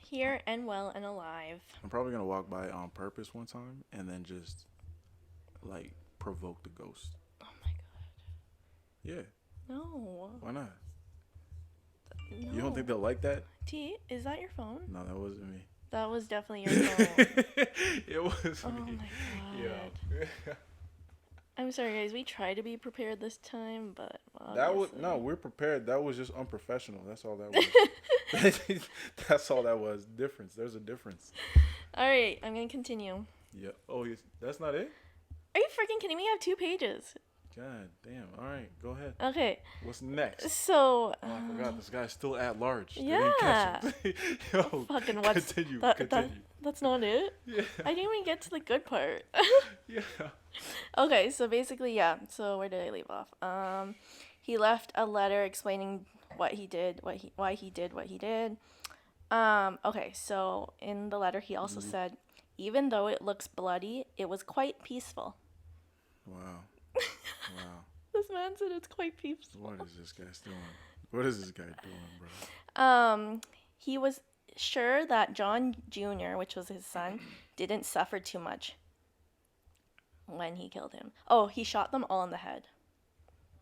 Here and well and alive. I'm probably going to walk by on purpose one time and then just, like, provoke the ghost. Oh my God. Yeah. No. Why not? No. You don't think they'll like that? T, is that your phone? No, that wasn't me. That was definitely your phone. It was Oh me. my God. Yeah. I'm sorry, guys. We tried to be prepared this time, but we're prepared. That was just unprofessional. That's all that was. That's all that was. Difference. There's a difference. All right, I'm gonna continue. Yeah. Oh, that's not it? Are you freaking kidding me? I have 2 pages. God damn. All right, go ahead. Okay. What's next? So. Oh, I forgot. This guy's still at large. Yeah. Yo, fucking what's continue. That's not it. Yeah. I didn't even get to the good part. Yeah. Okay, so basically, yeah. So where did I leave off? He left a letter explaining what he did, why he did what he did. Okay, so in the letter he also said, even though it looks bloody, it was quite peaceful. Wow. Wow. This man said it's quite peaceful. What is this guy doing? What is this guy doing, bro? He was sure that John Jr., which was his son, didn't suffer too much when he killed him. Oh, he shot them all in the head.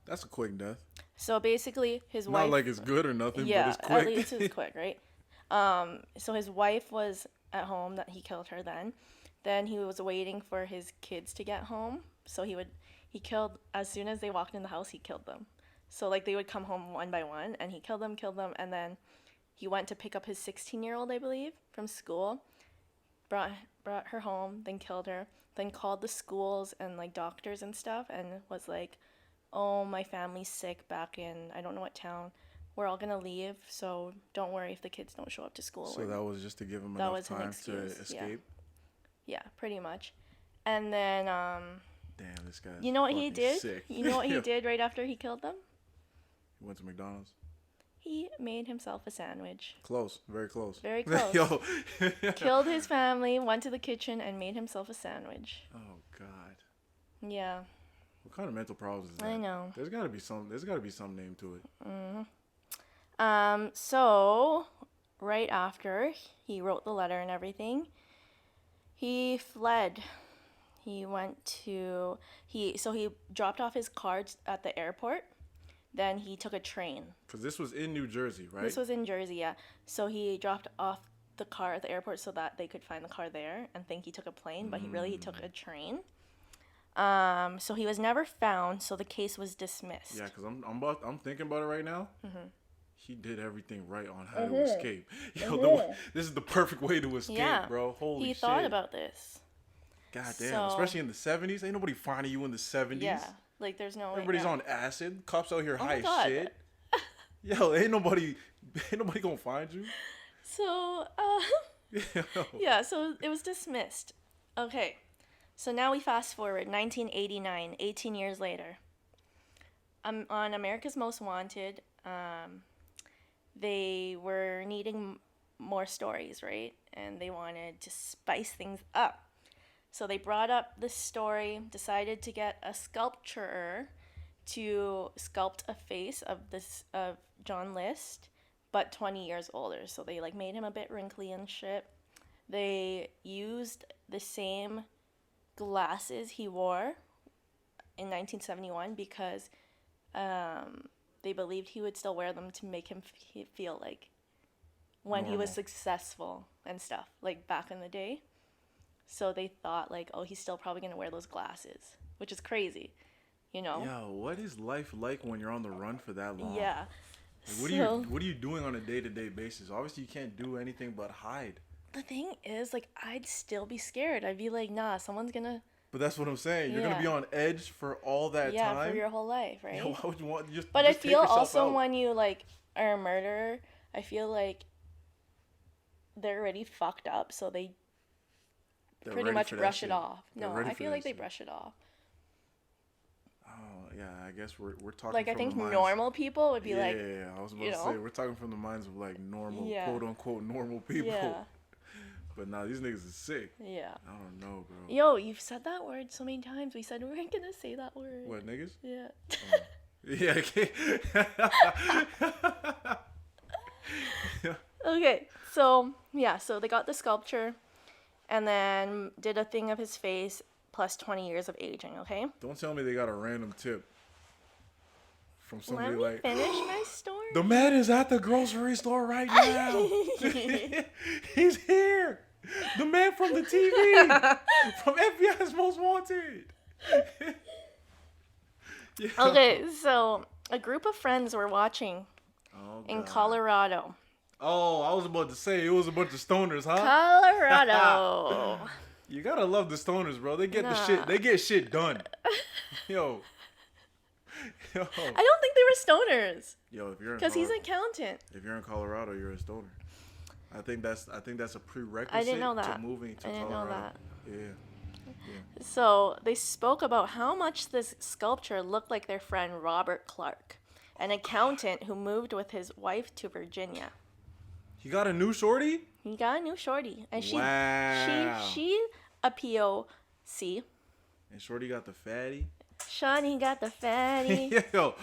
That's a quick death. So basically, his wife... Not like it's good or nothing, yeah, but it's quick. At least it's quick, right? So his wife was at home, that he killed her then. Then he was waiting for his kids to get home. So he killed, as soon as they walked in the house, he killed them. So like they would come home one by one, and he killed them, and then he went to pick up his 16-year-old, I believe, from school, brought her home, then killed her, then called the schools and like doctors and stuff, and was like, oh, my family's sick back in, I don't know what town, we're all gonna leave, so don't worry if the kids don't show up to school. So that was just to give him enough time to escape? Yeah, pretty much. And then, damn, this guy. You know what he did? Sick. You know what he did right after he killed them? He went to McDonald's. He made himself a sandwich. Close, very close. Very close. Yo. Killed his family, went to the kitchen, and made himself a sandwich. Oh God. Yeah. What kind of mental problems is that? I know. There's gotta be some name to it. Mm-hmm. So right after he wrote the letter and everything, he fled. He dropped off his cards at the airport. Then he took a train. Because this was in New Jersey, right? This was in Jersey, yeah. So he dropped off the car at the airport so that they could find the car there and think he took a plane, but he took a train. So he was never found, so the case was dismissed. Yeah, because I'm thinking about it right now. Mm-hmm. He did everything right on how to escape. Yo, this is the perfect way to escape, bro. Holy shit. He thought about this. God damn, especially in the 70s. Ain't nobody finding you in the 70s. Yeah, like there's no... Everybody's on acid. Cops out here high as shit. Yo, ain't nobody gonna find you. So, yeah, so it was dismissed. Okay, so now we fast forward, 1989, 18 years later. On America's Most Wanted, they were needing more stories, right? And they wanted to spice things up. So they brought up this story, decided to get a sculptor to sculpt a face of John List, but 20 years older. So they like made him a bit wrinkly and shit. They used the same glasses he wore in 1971 because they believed he would still wear them to make him feel like when he was successful and stuff, like back in the day. So they thought like, oh, he's still probably gonna wear those glasses, which is crazy, you know. Yo, what is life like when you're on the run for that long? Yeah. Like, what are you doing on a day-to-day basis? Obviously, you can't do anything but hide. The thing is, like, I'd still be scared. I'd be like, nah, someone's gonna. But that's what I'm saying. You're gonna be on edge for all that time. Yeah, for your whole life, right? Yo, why would you want just? But just I feel also out. when you like are a murderer, I feel like they're already fucked up, so they're pretty much brush it off. No, I feel like they brush it off. Oh yeah, I guess we're talking. Like I think normal people would be like. Yeah, I was about to say we're talking from the minds of like normal, quote unquote normal people. Yeah. But nah, these niggas is sick. Yeah. I don't know, bro. Yo, you've said that word so many times. We said we weren't gonna say that word. What, niggas? Yeah. Yeah. Okay. Okay. So they got the sculpture, and then did a thing of his face plus 20 years of aging. Okay. Don't tell me they got a random tip from somebody. Let me finish my story. The man is at the grocery store right now. He's here. The man from the TV, from FBI's Most Wanted. Yeah. Okay, so a group of friends were watching in Colorado. Oh, I was about to say it was a bunch of stoners, huh? Colorado. You gotta love the stoners, bro. They get the shit. They get shit done. Yo. I don't think they were stoners. Yo, if you're because he's an accountant. If you're in Colorado, you're a stoner. I think that's a prerequisite I didn't know that. to moving to Colorado. I didn't know that. Yeah. So they spoke about how much this sculpture looked like their friend Robert Clark, an accountant who moved with his wife to Virginia. He got a new shorty? He got a new shorty. And she a POC. And shorty got the fatty? Shawnee got the fatty. Yo,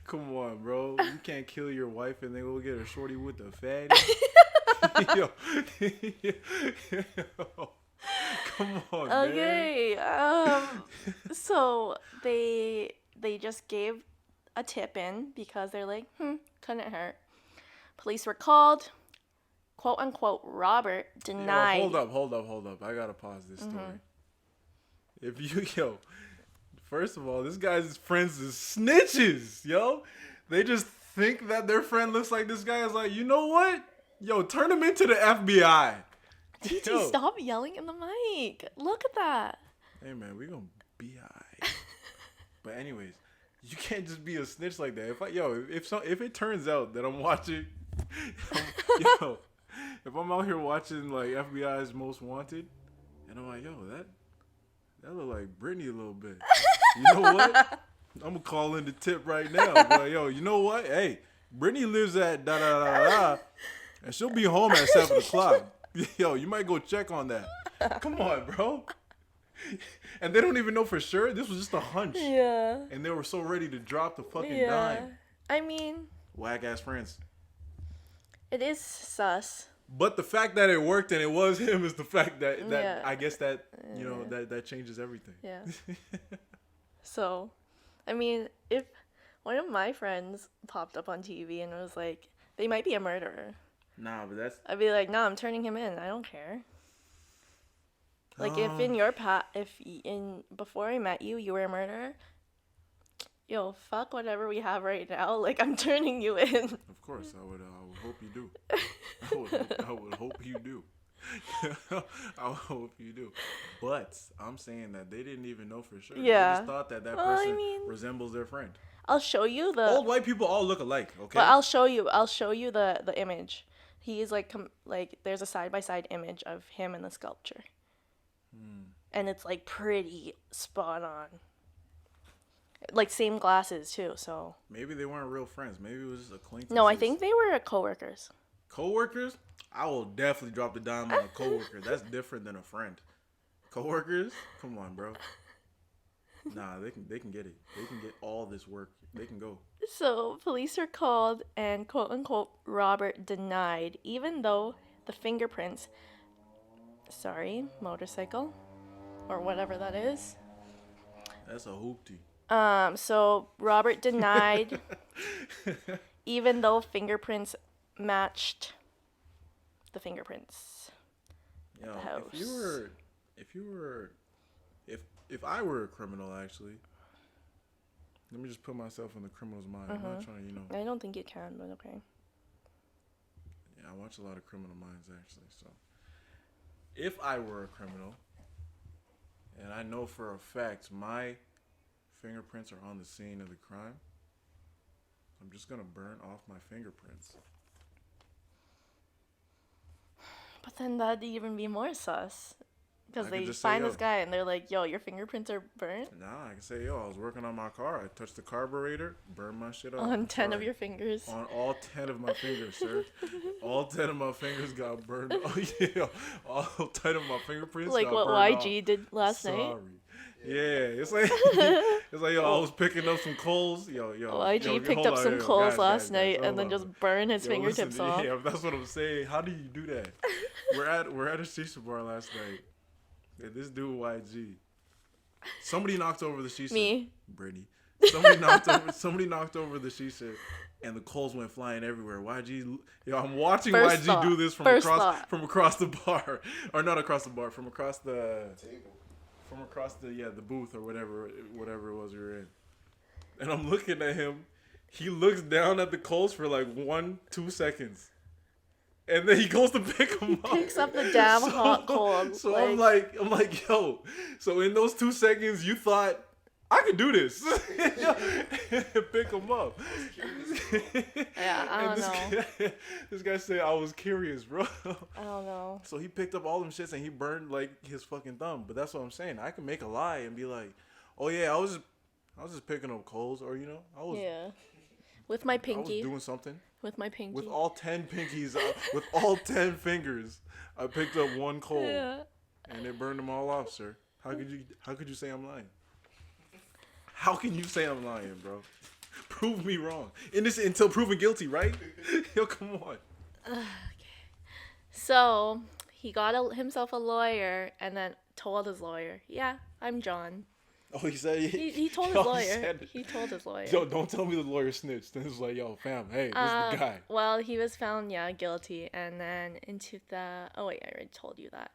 come on, bro. You can't kill your wife and then go get a shorty with the fatty. Yo. Come on, okay, man. So they just gave a tip in because they're like, couldn't hurt. Police were called. Quote unquote, Robert denied. Yo, hold up. I gotta pause this story. If you, first of all, this guy's friends is snitches, yo. They just think that their friend looks like this guy is like, you know what? Yo, turn him into the FBI. TT, stop yelling in the mic. Look at that. Hey, man, we gonna be alright. But anyways, you can't just be a snitch like that. If it turns out that I'm watching, if I'm out here watching like FBI's Most Wanted, and I'm like, yo, that look like Brittany a little bit. You know what? I'm gonna call in the tip right now. Like, yo, you know what? Hey, Brittany lives at da, and she'll be home at 7:00. Yo, you might go check on that. Come on, bro. And they don't even know for sure. This was just a hunch. Yeah. And they were so ready to drop the fucking dime. I mean, whack ass friends. It is sus. But the fact that it worked and it was him is the fact that I guess that that changes everything. Yeah. So, I mean, if one of my friends popped up on TV and was like, they might be a murderer. Nah, but that's... I'd be like, nah, I'm turning him in. I don't care. Like, if in your before I met you, you were a murderer, yo, fuck whatever we have right now. Like, I'm turning you in. Of course, I would hope you do. I would hope you do. I would hope you do. But I'm saying that they didn't even know for sure. Yeah. They just thought that person resembles their friend. I'll show you the... Old white people all look alike, okay? But I'll show you the image. He's like there's a side-by-side image of him and the sculpture. And it's like pretty spot on. Like same glasses too, so. Maybe they weren't real friends. Maybe it was just acquaintances. No, I think they were coworkers. Coworkers? I will definitely drop the dime on a coworker. That's different than a friend. Coworkers? Come on, bro. Nah, they can get it. They can get all this work. They can go. So, police are called and quote unquote Robert denied, even though the fingerprints, motorcycle, or whatever that is. That's a hoopty. So Robert denied, even though fingerprints matched the fingerprints at the house. If I were a criminal, actually, let me just put myself in the criminal's mind. I'm not trying to, I don't think you can, but okay. Yeah, I watch a lot of Criminal Minds, actually. So, if I were a criminal, and I know for a fact my fingerprints are on the scene of the crime, I'm just gonna burn off my fingerprints. But then that'd even be more sus. Because they find this guy and they're like, yo, your fingerprints are burnt? Nah, I can say, yo, I was working on my car. I touched the carburetor, burned my shit off. On 10 of your fingers. On all 10 of my fingers, sir. All 10 of my fingers got burned. Oh, yeah. All 10 of my fingerprints like got what burned YG off. Did last night? Sorry. Yeah, it's like, yo, I was picking up some coals. YG picked up some coals last night and then just burned his fingertips off. Yeah, that's what I'm saying. How do you do that? We're at a shisha bar last night. Yeah, this dude YG. Somebody knocked over the shisha. Me. Brittany. Somebody knocked over the shisha, and the coals went flying everywhere. YG. I'm watching YG do this from across the bar, or not across the bar, from across the table. from across the booth or whatever it was we were in, and I'm looking at him. He looks down at the coals for like 1-2 seconds. And then he goes to pick them up. Picks up the damn hot coals. So I'm like, yo. So in those 2 seconds, you thought I could do this. Pick them up. Yeah, I don't know. This guy said I was curious, bro. I don't know. So he picked up all them shits and he burned like his fucking thumb. But that's what I'm saying. I can make a lie and be like, oh yeah, I was just picking up coals, or I was. Yeah. With my pinky. I was doing something. With my pinky. With all 10 pinkies, with all 10 fingers, I picked up one coal, and it burned them all off, sir. How could you say I'm lying? How can you say I'm lying, bro? Prove me wrong. Until proven guilty, right? Yo, come on. Okay. So he got himself a lawyer, and then told his lawyer, "Yeah, I'm John." Oh, he said he told his lawyer. He told his lawyer. Yo, don't tell me the lawyer snitched. Then it's like, yo, fam, hey, this is the guy. Well, he was found, guilty, and then I already told you that.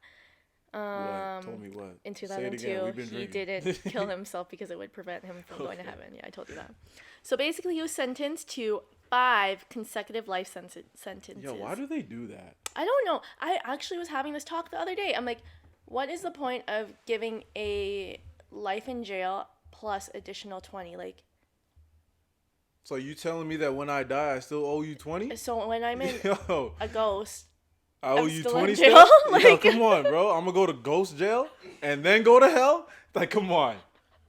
What? Told me what? In 2002, he didn't kill himself because it would prevent him from going to heaven. Yeah, I told you that. So basically, he was sentenced to 5 consecutive life sentences. Yo, why do they do that? I don't know. I actually was having this talk the other day. I'm like, what is the point of giving a life in jail plus additional 20? Like, so you telling me that when I die I still owe you 20? So when I'm in a ghost, I owe you 20 still? Like, yo, come on, bro. I'm gonna go to ghost jail and then go to hell? Like, come on.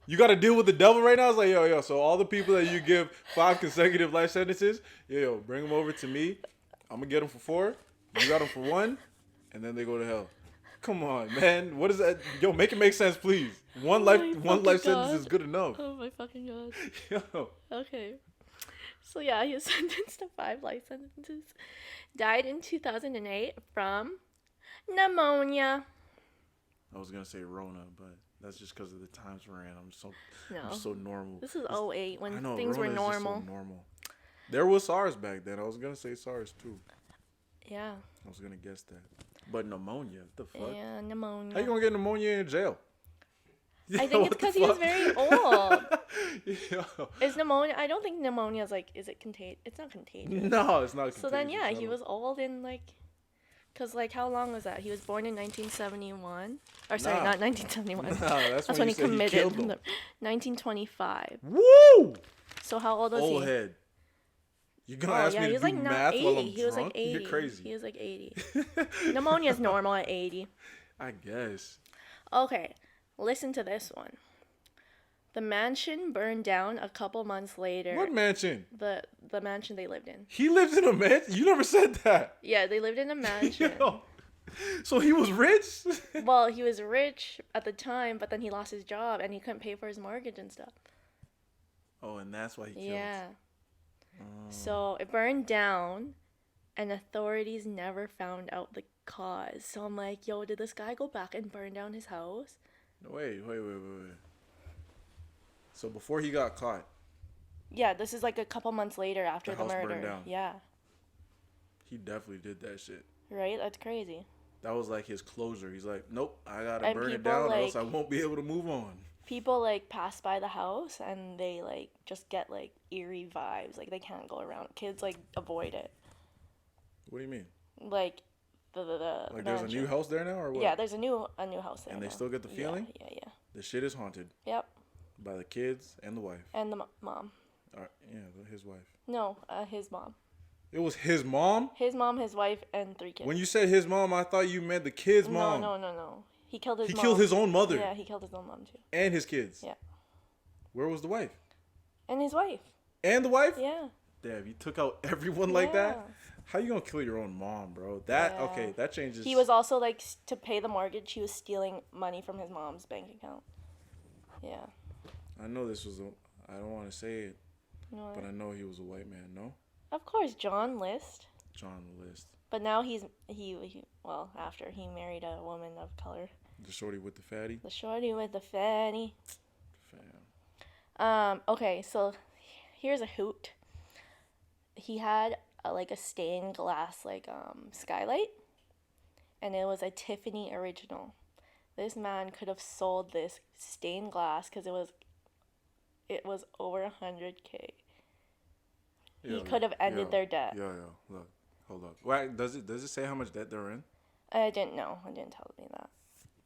You gotta deal with the devil right now? It's like, yo, so all the people that you give 5 consecutive life sentences, yo, bring them over to me. I'm gonna get them for 4. You got them for 1, and then they go to hell. Come on, man. What is that? Yo, make it make sense, please. One life sentence is good enough. Oh my fucking god. Yo. Okay. So yeah, he was sentenced to 5 life sentences. Died in 2008 from pneumonia. I was gonna say Rona, but that's just because of the times we're in. I'm so normal. This is 08 when things were normal. Just so normal. There was SARS back then. I was gonna say SARS too. Yeah. I was gonna guess that. But pneumonia, what the fuck? Yeah, pneumonia. How you gonna get pneumonia in jail? I think it's because he was very old. Is pneumonia? I don't think pneumonia is like. Is it contagious? It's not contagious. No, it's not contagious. So then, he was old in like. Cause like how long was that? He was born in 1971. Or sorry, not 1971. That's when he committed. 1925. Woo! So how old was he? Old head. You're gonna ask me to do math while I'm He was drunk? like 80. You're crazy. He was like 80. Pneumonia is normal at 80. I guess. Okay, listen to this one. The mansion burned down a couple months later. What mansion? The mansion they lived in. He lived in a mansion? You never said that. Yeah, they lived in a mansion. Yo. So he was rich? Well, he was rich at the time, but then he lost his job and he couldn't pay for his mortgage and stuff. Oh, and that's why he killed. Yeah. So it burned down, and authorities never found out the cause. So I'm like, yo, did this guy go back and burn down his house? Wait. So before he got caught. Yeah, this is like a couple months later after the murder. Burned down. Yeah. He definitely did that shit. Right? That's crazy. That was like his closure. He's like, nope, I gotta burn it down or else I won't be able to move on. People like pass by the house and they like just get like eerie vibes. Like they can't go around. Kids like avoid it. What do you mean? Like the like there's a new house there now or what? Yeah, there's a new house there. And they still get the feeling? Yeah. The shit is haunted. Yep. By the kids and the wife. And the mom. His wife. No, his mom. It was his mom? His mom, his wife, and 3 kids. When you said his mom, I thought you meant the kid's mom. No. He killed his mom. He killed his own mother. Yeah, he killed his own mom too. And his kids. Yeah. Where was the wife? And his wife. And the wife? Yeah. Damn, you took out everyone like that? How you gonna kill your own mom, bro? Okay, that changes. He was also like, to pay the mortgage, he was stealing money from his mom's bank account. Yeah. I know this was I don't want to say it, but I know he was a white man, no? Of course, John List. John List. But now after he married a woman of color. The shorty with the fatty? The shorty with the fatty. Fam. Okay, so here's a hoot. He had a stained glass skylight, and it was a Tiffany original. this man could have sold this stained glass because it was over 100K. He could have ended their debt. Look, hold up. Wait, does it say how much debt they're in? I didn't know. I didn't tell me that.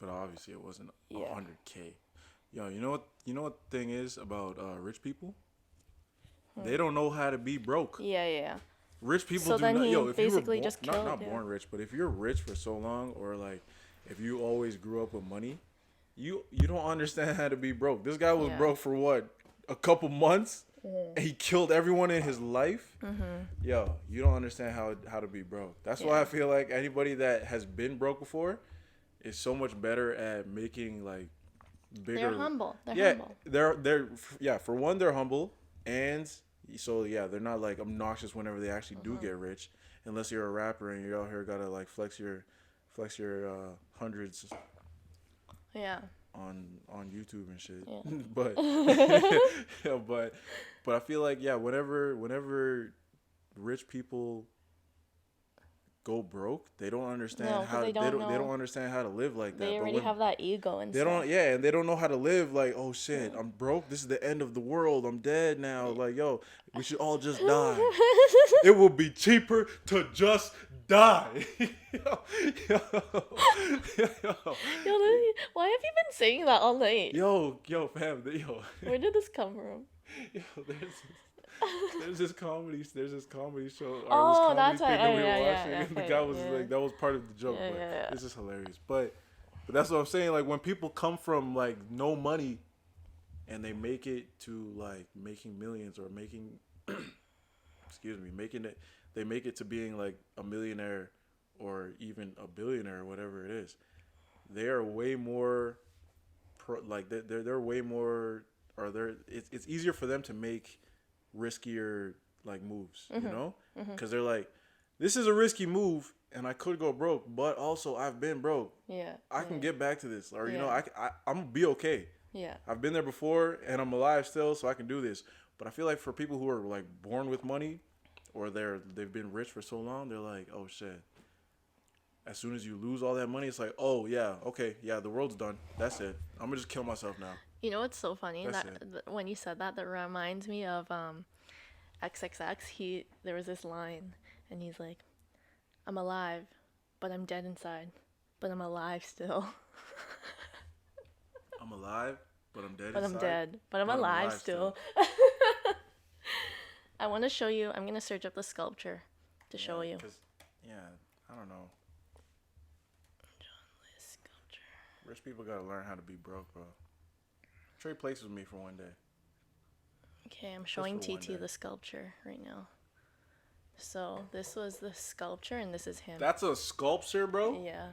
But obviously it wasn't 100K. Yo, you know what the thing is about rich people? They don't know how to be broke. Yeah. Rich people so do then not. He yo, if basically you were just killed, not born rich, but if you're rich for so long, or like if you always grew up with money, you don't understand how to be broke. This guy was broke for what, a couple months, and he killed everyone in his life. Yo, you don't understand how to be broke. That's why I feel like anybody that has been broke before is so much better at making like bigger. They're humble. Humble. They're for one, they're humble, and so they're not like obnoxious whenever they actually do get rich, unless you're a rapper and you're out here gotta like flex your hundreds on YouTube and shit. But but I feel like whenever rich people go broke, they don't understand they don't understand how to live like that. They already have that ego and stuff. And they don't know how to live like, oh shit, I'm broke, this is the end of the world, I'm dead now, like, yo, we should all just die. It will be cheaper to just die. Yo, why have you been saying that all night? Yo, fam, where did this come from? Yo, there's this comedy show. Oh, that's right. That we were watching, and the guy was like, that was part of the joke. It's just hilarious. But that's what I'm saying. Like, when people come from like no money, and they make it to like making millions or making, they make it to being like a millionaire or even a billionaire or whatever it is. They are way more, they're way more, or it's easier for them to make riskier like moves, you know, because they're like, this is a risky move and I could go broke, but also I've been broke. I can get back to this, or you know, I'm gonna be okay. I've been there before and I'm alive still, so I can do this. But I feel like for people who are like born with money, or they've been rich for so long, they're like, oh shit, as soon as you lose all that money, it's like, oh yeah, okay, yeah, the world's done, that's it, I'm gonna just kill myself now. You know what's so funny? When you said that reminds me of XXX. There was this line, and he's like, I'm alive, but I'm dead inside, but I'm alive still. I'm alive, but I'm dead but inside. I'm dead, but I'm alive still. I want to show you. I'm going to search up the sculpture to show you. I don't know. John List sculpture. Rich people got to learn how to be broke, bro. Trade places with me for one day. Okay, I'm showing TT the sculpture right now. So this was the sculpture, and this is him. That's a sculpture, bro? Yeah.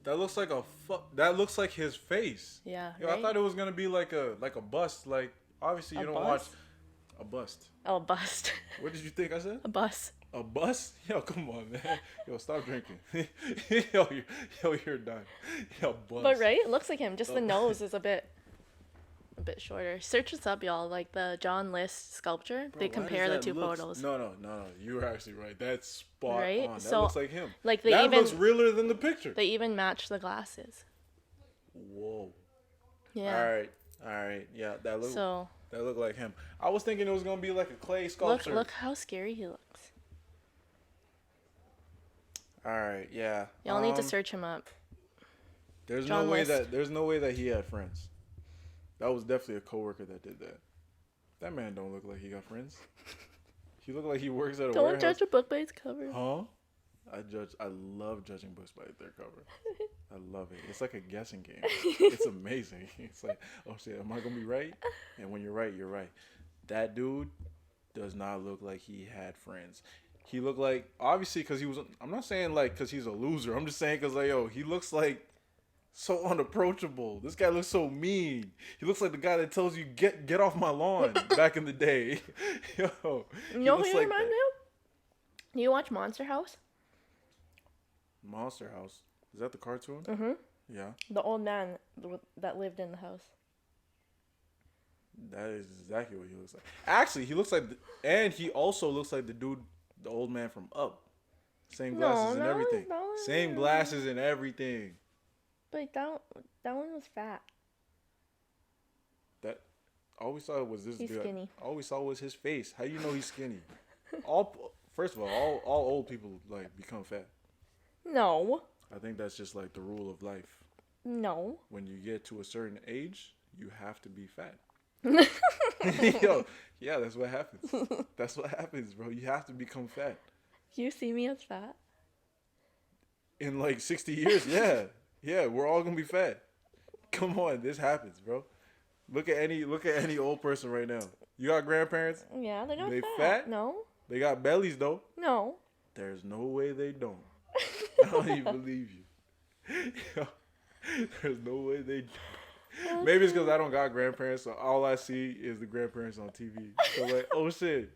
That looks like that looks like his face. Yeah. Yo, right? I thought it was gonna be like a bust. Like, obviously you don't watch a bust. Oh, a bust. What did you think I said? A bus. A bus? Yo, come on, man. Yo, stop drinking. You're done. Yo, bus. But right, it looks like him. Just the nose is a bit shorter. Search this up, y'all. Like the John List sculpture. Bro, they compare the two photos. No. You were actually right. That's spot right? on. That looks like him. Like that looks realer than the picture. They even match the glasses. Whoa. Yeah. All right. Yeah, that looked like him. I was thinking it was gonna be like a clay sculpture. Look how scary he looks. All right. Yeah. Y'all need to search him up. There's no way that he had friends. That was definitely a coworker that did that. That man don't look like he got friends. He look like he works at a warehouse. Don't judge a book by its cover. Huh? I love judging books by their cover. I love it. It's like a guessing game. It's amazing. It's like, oh shit, am I gonna be right? And when you're right, you're right. That dude does not look like he had friends. He looked like, obviously, because he was, I'm not saying like because he's a loser. I'm just saying because like, yo, he looks like so unapproachable. This guy looks so mean. He looks like the guy that tells you get off my lawn back in the day. Yo, you know who you remind me of? You watch Monster House? Monster House, is that the cartoon? Mm-hmm. Yeah. The old man that lived in the house. That is exactly what he looks like. Actually, he looks like, and he also looks like the dude, the old man from Up. Same glasses and everything. Same glasses and everything. But that one was fat. That all we saw was this. He's skinny. All we saw was his face. How do you know he's skinny? First of all old people like become fat. No. I think that's just like the rule of life. No. When you get to a certain age, you have to be fat. Yo, yeah, that's what happens. That's what happens, bro. You have to become fat. You see me as fat? In like 60 years, yeah. Yeah, we're all gonna be fat. Come on, this happens, bro. Look at any old person right now. You got grandparents? Yeah, they're not they fat. No. They got bellies though. No. There's no way they don't. I don't even believe you. Yo, there's no way they don't. Okay. Maybe it's because I don't got grandparents, so all I see is the grandparents on TV. So like, oh shit,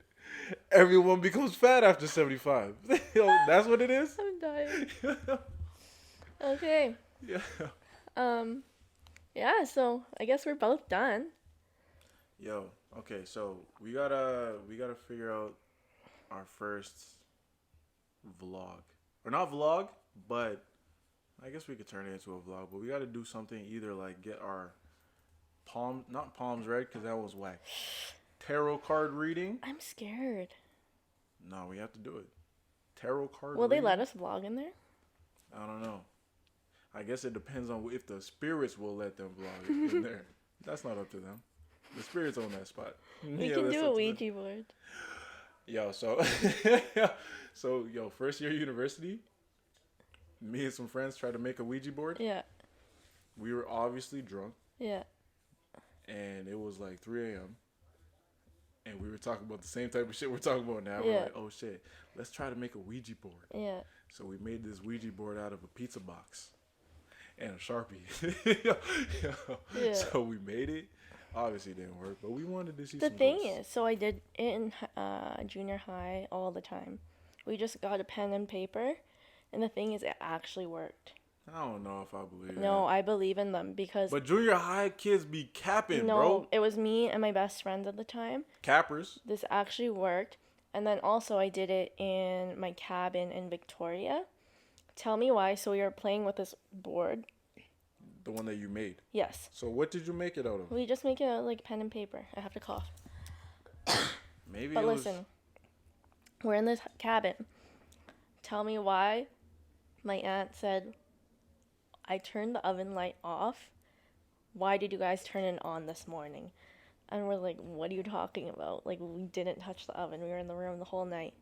everyone becomes fat after 75. Yo, that's what it is? I'm dying. Okay. Yeah. Yeah, so I guess we're both done. Yo, okay, so we gotta figure out our first vlog. Or not vlog, but I guess we could turn it into a vlog, but we gotta do something, either like get our not palms read, because that was whack. Tarot card reading. I'm scared. No, we have to do it. Tarot card Will reading? they let us vlog in there? I don't know. I guess it depends on if the spirits will let them vlog in there. That's not up to them. The spirits own that spot. We can do a Ouija board. Yo, so first year university, me and some friends tried to make a Ouija board. Yeah. We were obviously drunk. Yeah. And it was like 3 a.m. And we were talking about the same type of shit we're talking about now. Yeah. We're like, oh shit, let's try to make a Ouija board. Yeah. So we made this Ouija board out of a pizza box and a Sharpie. Yeah. So we made it. Obviously it didn't work, but we wanted to see the some thing ghosts. is, so I did it in junior high all the time. We just got a pen and paper, and the thing is, it actually worked. I don't know if I believe it. No, I believe in them because... But junior high kids be capping, bro. No, it was me and my best friends at the time. Cappers. This actually worked. And then also I did it in my cabin in Victoria. Tell me why. So we were playing with this board. The one that you made? Yes. So what did you make it out of? We just make it out of, like, pen and paper. I have to cough. Maybe. But listen, we're in this cabin. Tell me why my aunt said, I turned the oven light off. Why did you guys turn it on this morning? And we're like, what are you talking about? Like, we didn't touch the oven. We were in the room the whole night.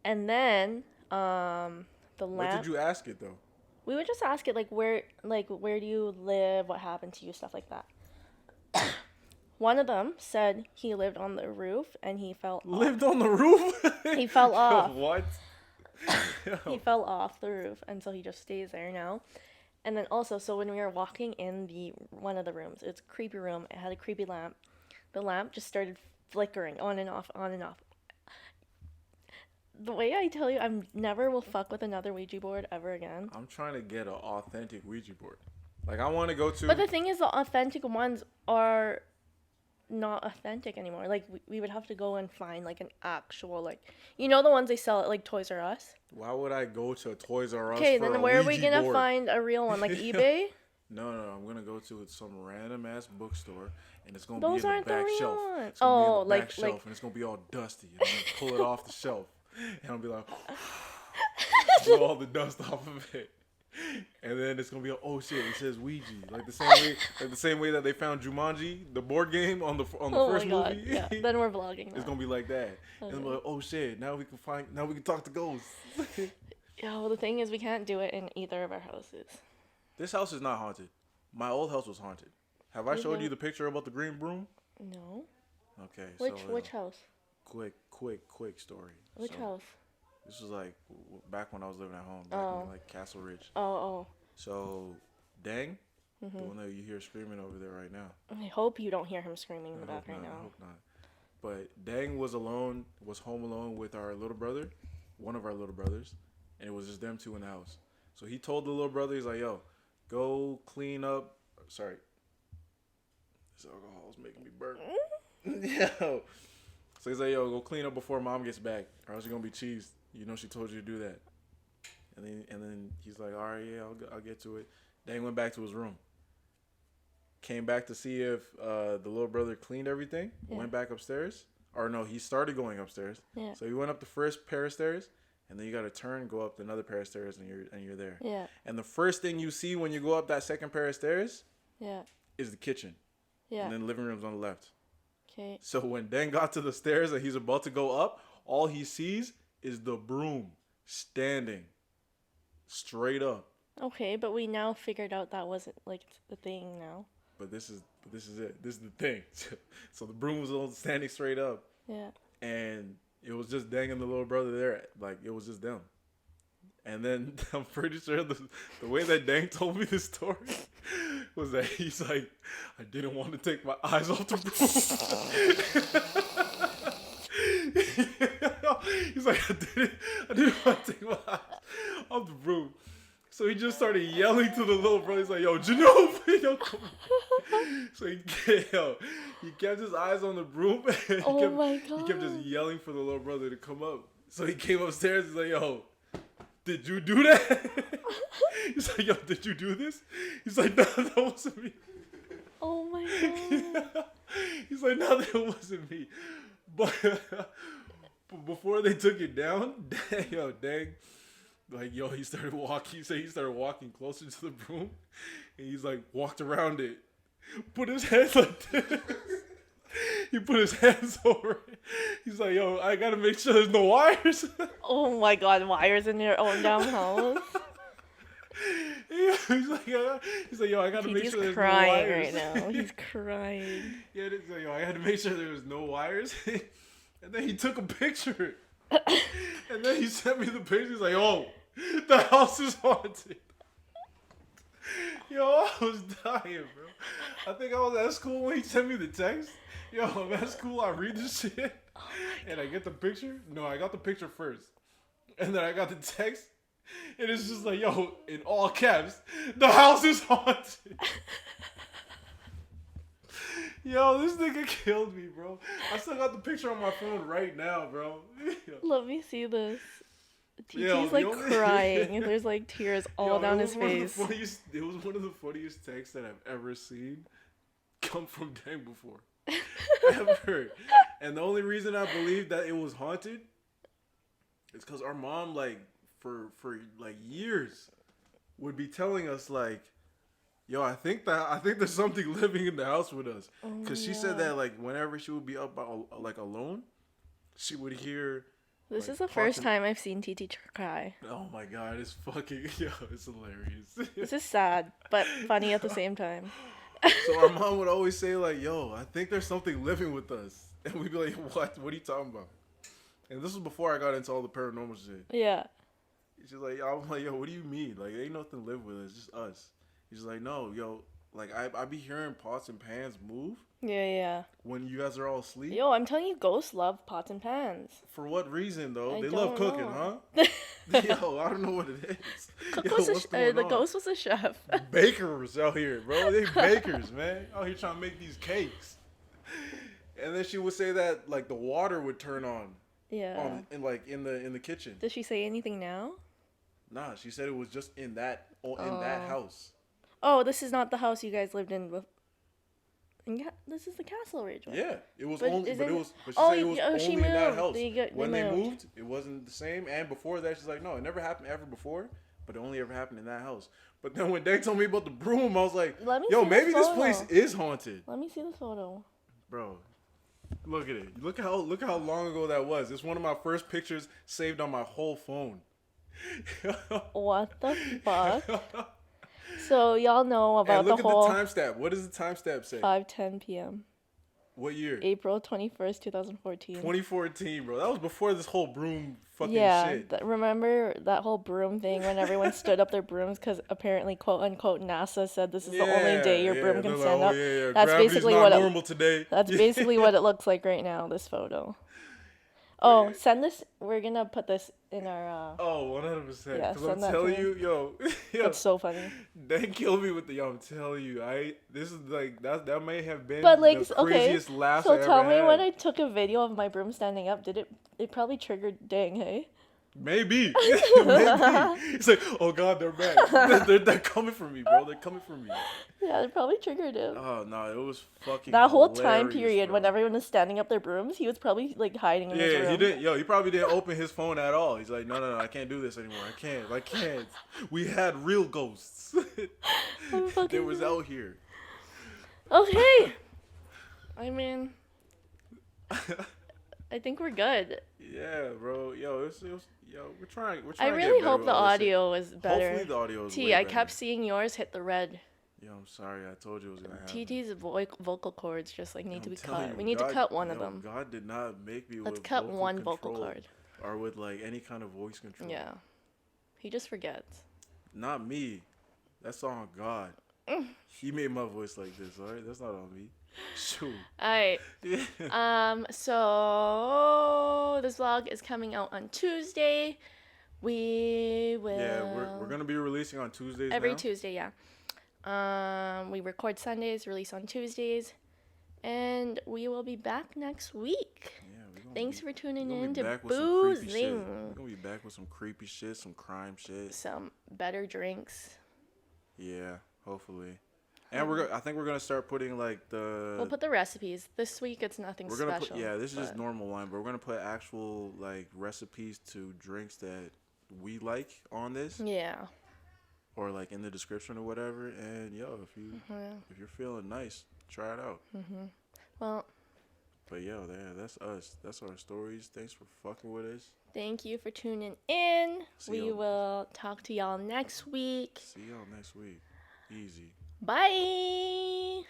And then, the lamp... What did you ask it, though? We would just ask it, where do you live? What happened to you? Stuff like that. One of them said he lived on the roof and he fell off. Lived on the roof? He fell off. What? He fell off the roof, and so he just stays there now. And then also, so when we were walking in one of the rooms, it's a creepy room. It had a creepy lamp. The lamp just started flickering on and off, on and off. The way I tell you, I never will fuck with another Ouija board ever again. I'm trying to get an authentic Ouija board. Like, I want to go to... But the thing is, the authentic ones are not authentic anymore. Like, we would have to go and find, like, an actual, like... You know the ones they sell at, like, Toys R Us? Why would I go to Toys R Us okay, for then where a are we Ouija gonna board? find a real one? Like, eBay? No, I'm gonna go to some random-ass bookstore, and it's gonna Those be in aren't the back the real shelf. ones. It's gonna be in the like, back shelf, and it's gonna be all dusty. And I'm gonna pull it off the shelf, and I'll be like... blow all the dust off of it, and then it's gonna be oh shit, it says Ouija, like the same way that they found Jumanji, the board game on the first movie. Yeah, then we're vlogging now. It's gonna be like that, okay. and I'm like, oh shit, now we can talk to ghosts. Yeah, well the thing is we can't do it in either of our houses. This house is not haunted. My old house was haunted. Have I showed you the picture about the green broom? No. Okay. Which house? Quick story. Which house? This was like back when I was living at home, back in like Castle Ridge. Oh. So, Dang, the one that you hear screaming over there right now. I hope you don't hear him screaming in the back right now. I hope not. But Dang was home alone with our little brother, one of our little brothers, and it was just them two in the house. So he told the little brother, he's like, yo, go clean up. Sorry. This alcohol is making me burp. Yo. So he's like, yo, go clean up before mom gets back, or else you're going to be cheesed. You know she told you to do that. And then he's like, all right, yeah, I'll get to it. Then he went back to his room. Came back to see if the little brother cleaned everything. Yeah. Went back upstairs. Or no, he started going upstairs. Yeah. So he went up the first pair of stairs, and then you got to turn, go up another pair of stairs, and you're there. Yeah. And the first thing you see when you go up that second pair of stairs, is the kitchen. Yeah. And then the living room's on the left. Okay. So when Dan got to the stairs and he's about to go up, all he sees is the broom standing straight up. Okay, but we now figured out that wasn't like the thing now. But this is it. This is the thing. So the broom was all standing straight up. Yeah. And it was just Dang and the little brother there. Like, it was just them. And then I'm pretty sure the way that Dang told me this story was that he's like, I didn't want to take my eyes off the broom. He's like, I didn't want to take my eyes off the broom. So he just started yelling to the little brother. He's like, yo, Genova, yo, come on. So he kept his eyes on the broom. And my God. He kept just yelling for the little brother to come up. So he came upstairs. He's like, yo, did you do that? He's like, yo, did you do this? He's like, no, that wasn't me. Oh my God. He's like, no, that wasn't me. But before they took it down, Dang. Like, yo, he started walking. He said he started walking closer to the broom. And he's like, walked around it. Put his hands like this. He put his hands over it. He's like, yo, I got to make sure there's no wires. Oh my God, wires in your own damn house? Yeah, he's like, yo, I got to make sure there's no wires. He's crying right now. He's crying. Yeah, he's like, yo, I had to make sure there was no wires. And then he took a picture. And then he sent me the picture. He's like, oh, the house is haunted. Yo, I was dying, bro. I think I was at school when he sent me the text. Yo, I'm at school, I read this shit. And I get the picture. No, I got the picture first. And then I got the text. And it's just like, yo, in all caps, the house is haunted. Yo, this nigga killed me, bro. I still got the picture on my phone right now, bro. Let me see this. TT's like crying. There's like tears all down his face. It was one of the funniest texts that I've ever seen come from Dang before. Ever. And the only reason I believe that it was haunted is because our mom, like, for like years would be telling us, like, yo, I think there's something living in the house with us. Because she said that, like, whenever she would be up, like, alone, she would hear... This is the first time I've seen TT cry. Oh, my God. It's fucking... Yo, it's hilarious. This is sad, but funny at the same time. So our mom would always say, like, yo, I think there's something living with us. And we'd be like, what? What are you talking about? And this was before I got into all the paranormal shit. Yeah. She's like, I'm like, yo, what do you mean? Like, ain't nothing live with us. It's just us. He's like, no, yo, like, I be hearing pots and pans move. Yeah. When you guys are all asleep. Yo, I'm telling you, ghosts love pots and pans. For what reason, though? They love cooking, huh? Yo, I don't know what it is. The ghost was a chef. Bakers out here, bro. They bakers, man. Out here trying to make these cakes. And then she would say that, like, the water would turn on. Yeah. In the kitchen. Did she say anything now? Nah, she said it was just in that house. Oh, this is not the house you guys lived in. This is the Castle Ridge one. Yeah, it was only. But she said it was only in that house. When they moved. moved, it wasn't the same. And before that, she's like, no, it never happened ever before. But it only ever happened in that house. But then when Dang told me about the broom, I was like, yo, maybe this place is haunted. Let me see the photo. Bro, look at it. Look how long ago that was. It's one of my first pictures saved on my whole phone. What the fuck? So y'all know about the whole... Look at the timestamp. What does the timestamp say? 5:10 p.m. What year? April 21st, 2014. 2014, bro. That was before this whole broom fucking shit. Yeah, remember that whole broom thing when everyone stood up their brooms because apparently, quote unquote, NASA said this is the only day your broom can stand up. Yeah. That's Gravity's basically not what normal today. That's basically what it looks like right now. This photo. Oh, send this. We're gonna put this in our. 100%. Yeah, because I'm telling you, yo. That's so funny. They killed me with the I'm telling you, this is like that may have been but like, the craziest laugh so I tell ever me had. when I took a video of my broom standing up, it probably triggered Dang, hey? Maybe. It's like, oh God, they're back. They're coming for me, bro. They're coming for me. Yeah, it probably triggered him. Oh no, it was fucking. That whole time period bro. when everyone was standing up their brooms, he was probably like hiding in his room. Yeah, he didn't. Yo, he probably didn't open his phone at all. He's like, no, I can't do this anymore. I can't. We had real ghosts. They was out here. Okay. I mean, I think we're good. Yeah, bro. Yo, we're trying. I really hope the audio was better. Hopefully the audio is I kept seeing yours hit the red. Yo, I'm sorry. I told you it was gonna happen. TT's vocal cords just like need to be cut. We need to cut one of them. God did not make me. Let's cut one vocal cord. Or with like any kind of voice control. Yeah, he just forgets. Not me. That's on God. He made my voice like this. All right, that's not on me. Shoot. Alright. So this vlog is coming out on Tuesday. We will. Yeah, we're gonna be releasing on Tuesdays. Every Tuesday, yeah. We record Sundays, release on Tuesdays, and we will be back next week. Yeah, thanks for tuning in to BOO-zing. We're gonna be back with some creepy shit, some crime shit, some better drinks. Yeah, hopefully. And I think we're gonna start putting like We'll put the recipes. This week it's nothing special. This is just normal wine, but we're gonna put actual like recipes to drinks that we like on this. Yeah. Or like in the description or whatever. And if you're feeling nice, try it out. Well. But that's us. That's our stories. Thanks for fucking with us. Thank you for tuning in. We will talk to y'all next week. See y'all next week. Easy. Bye.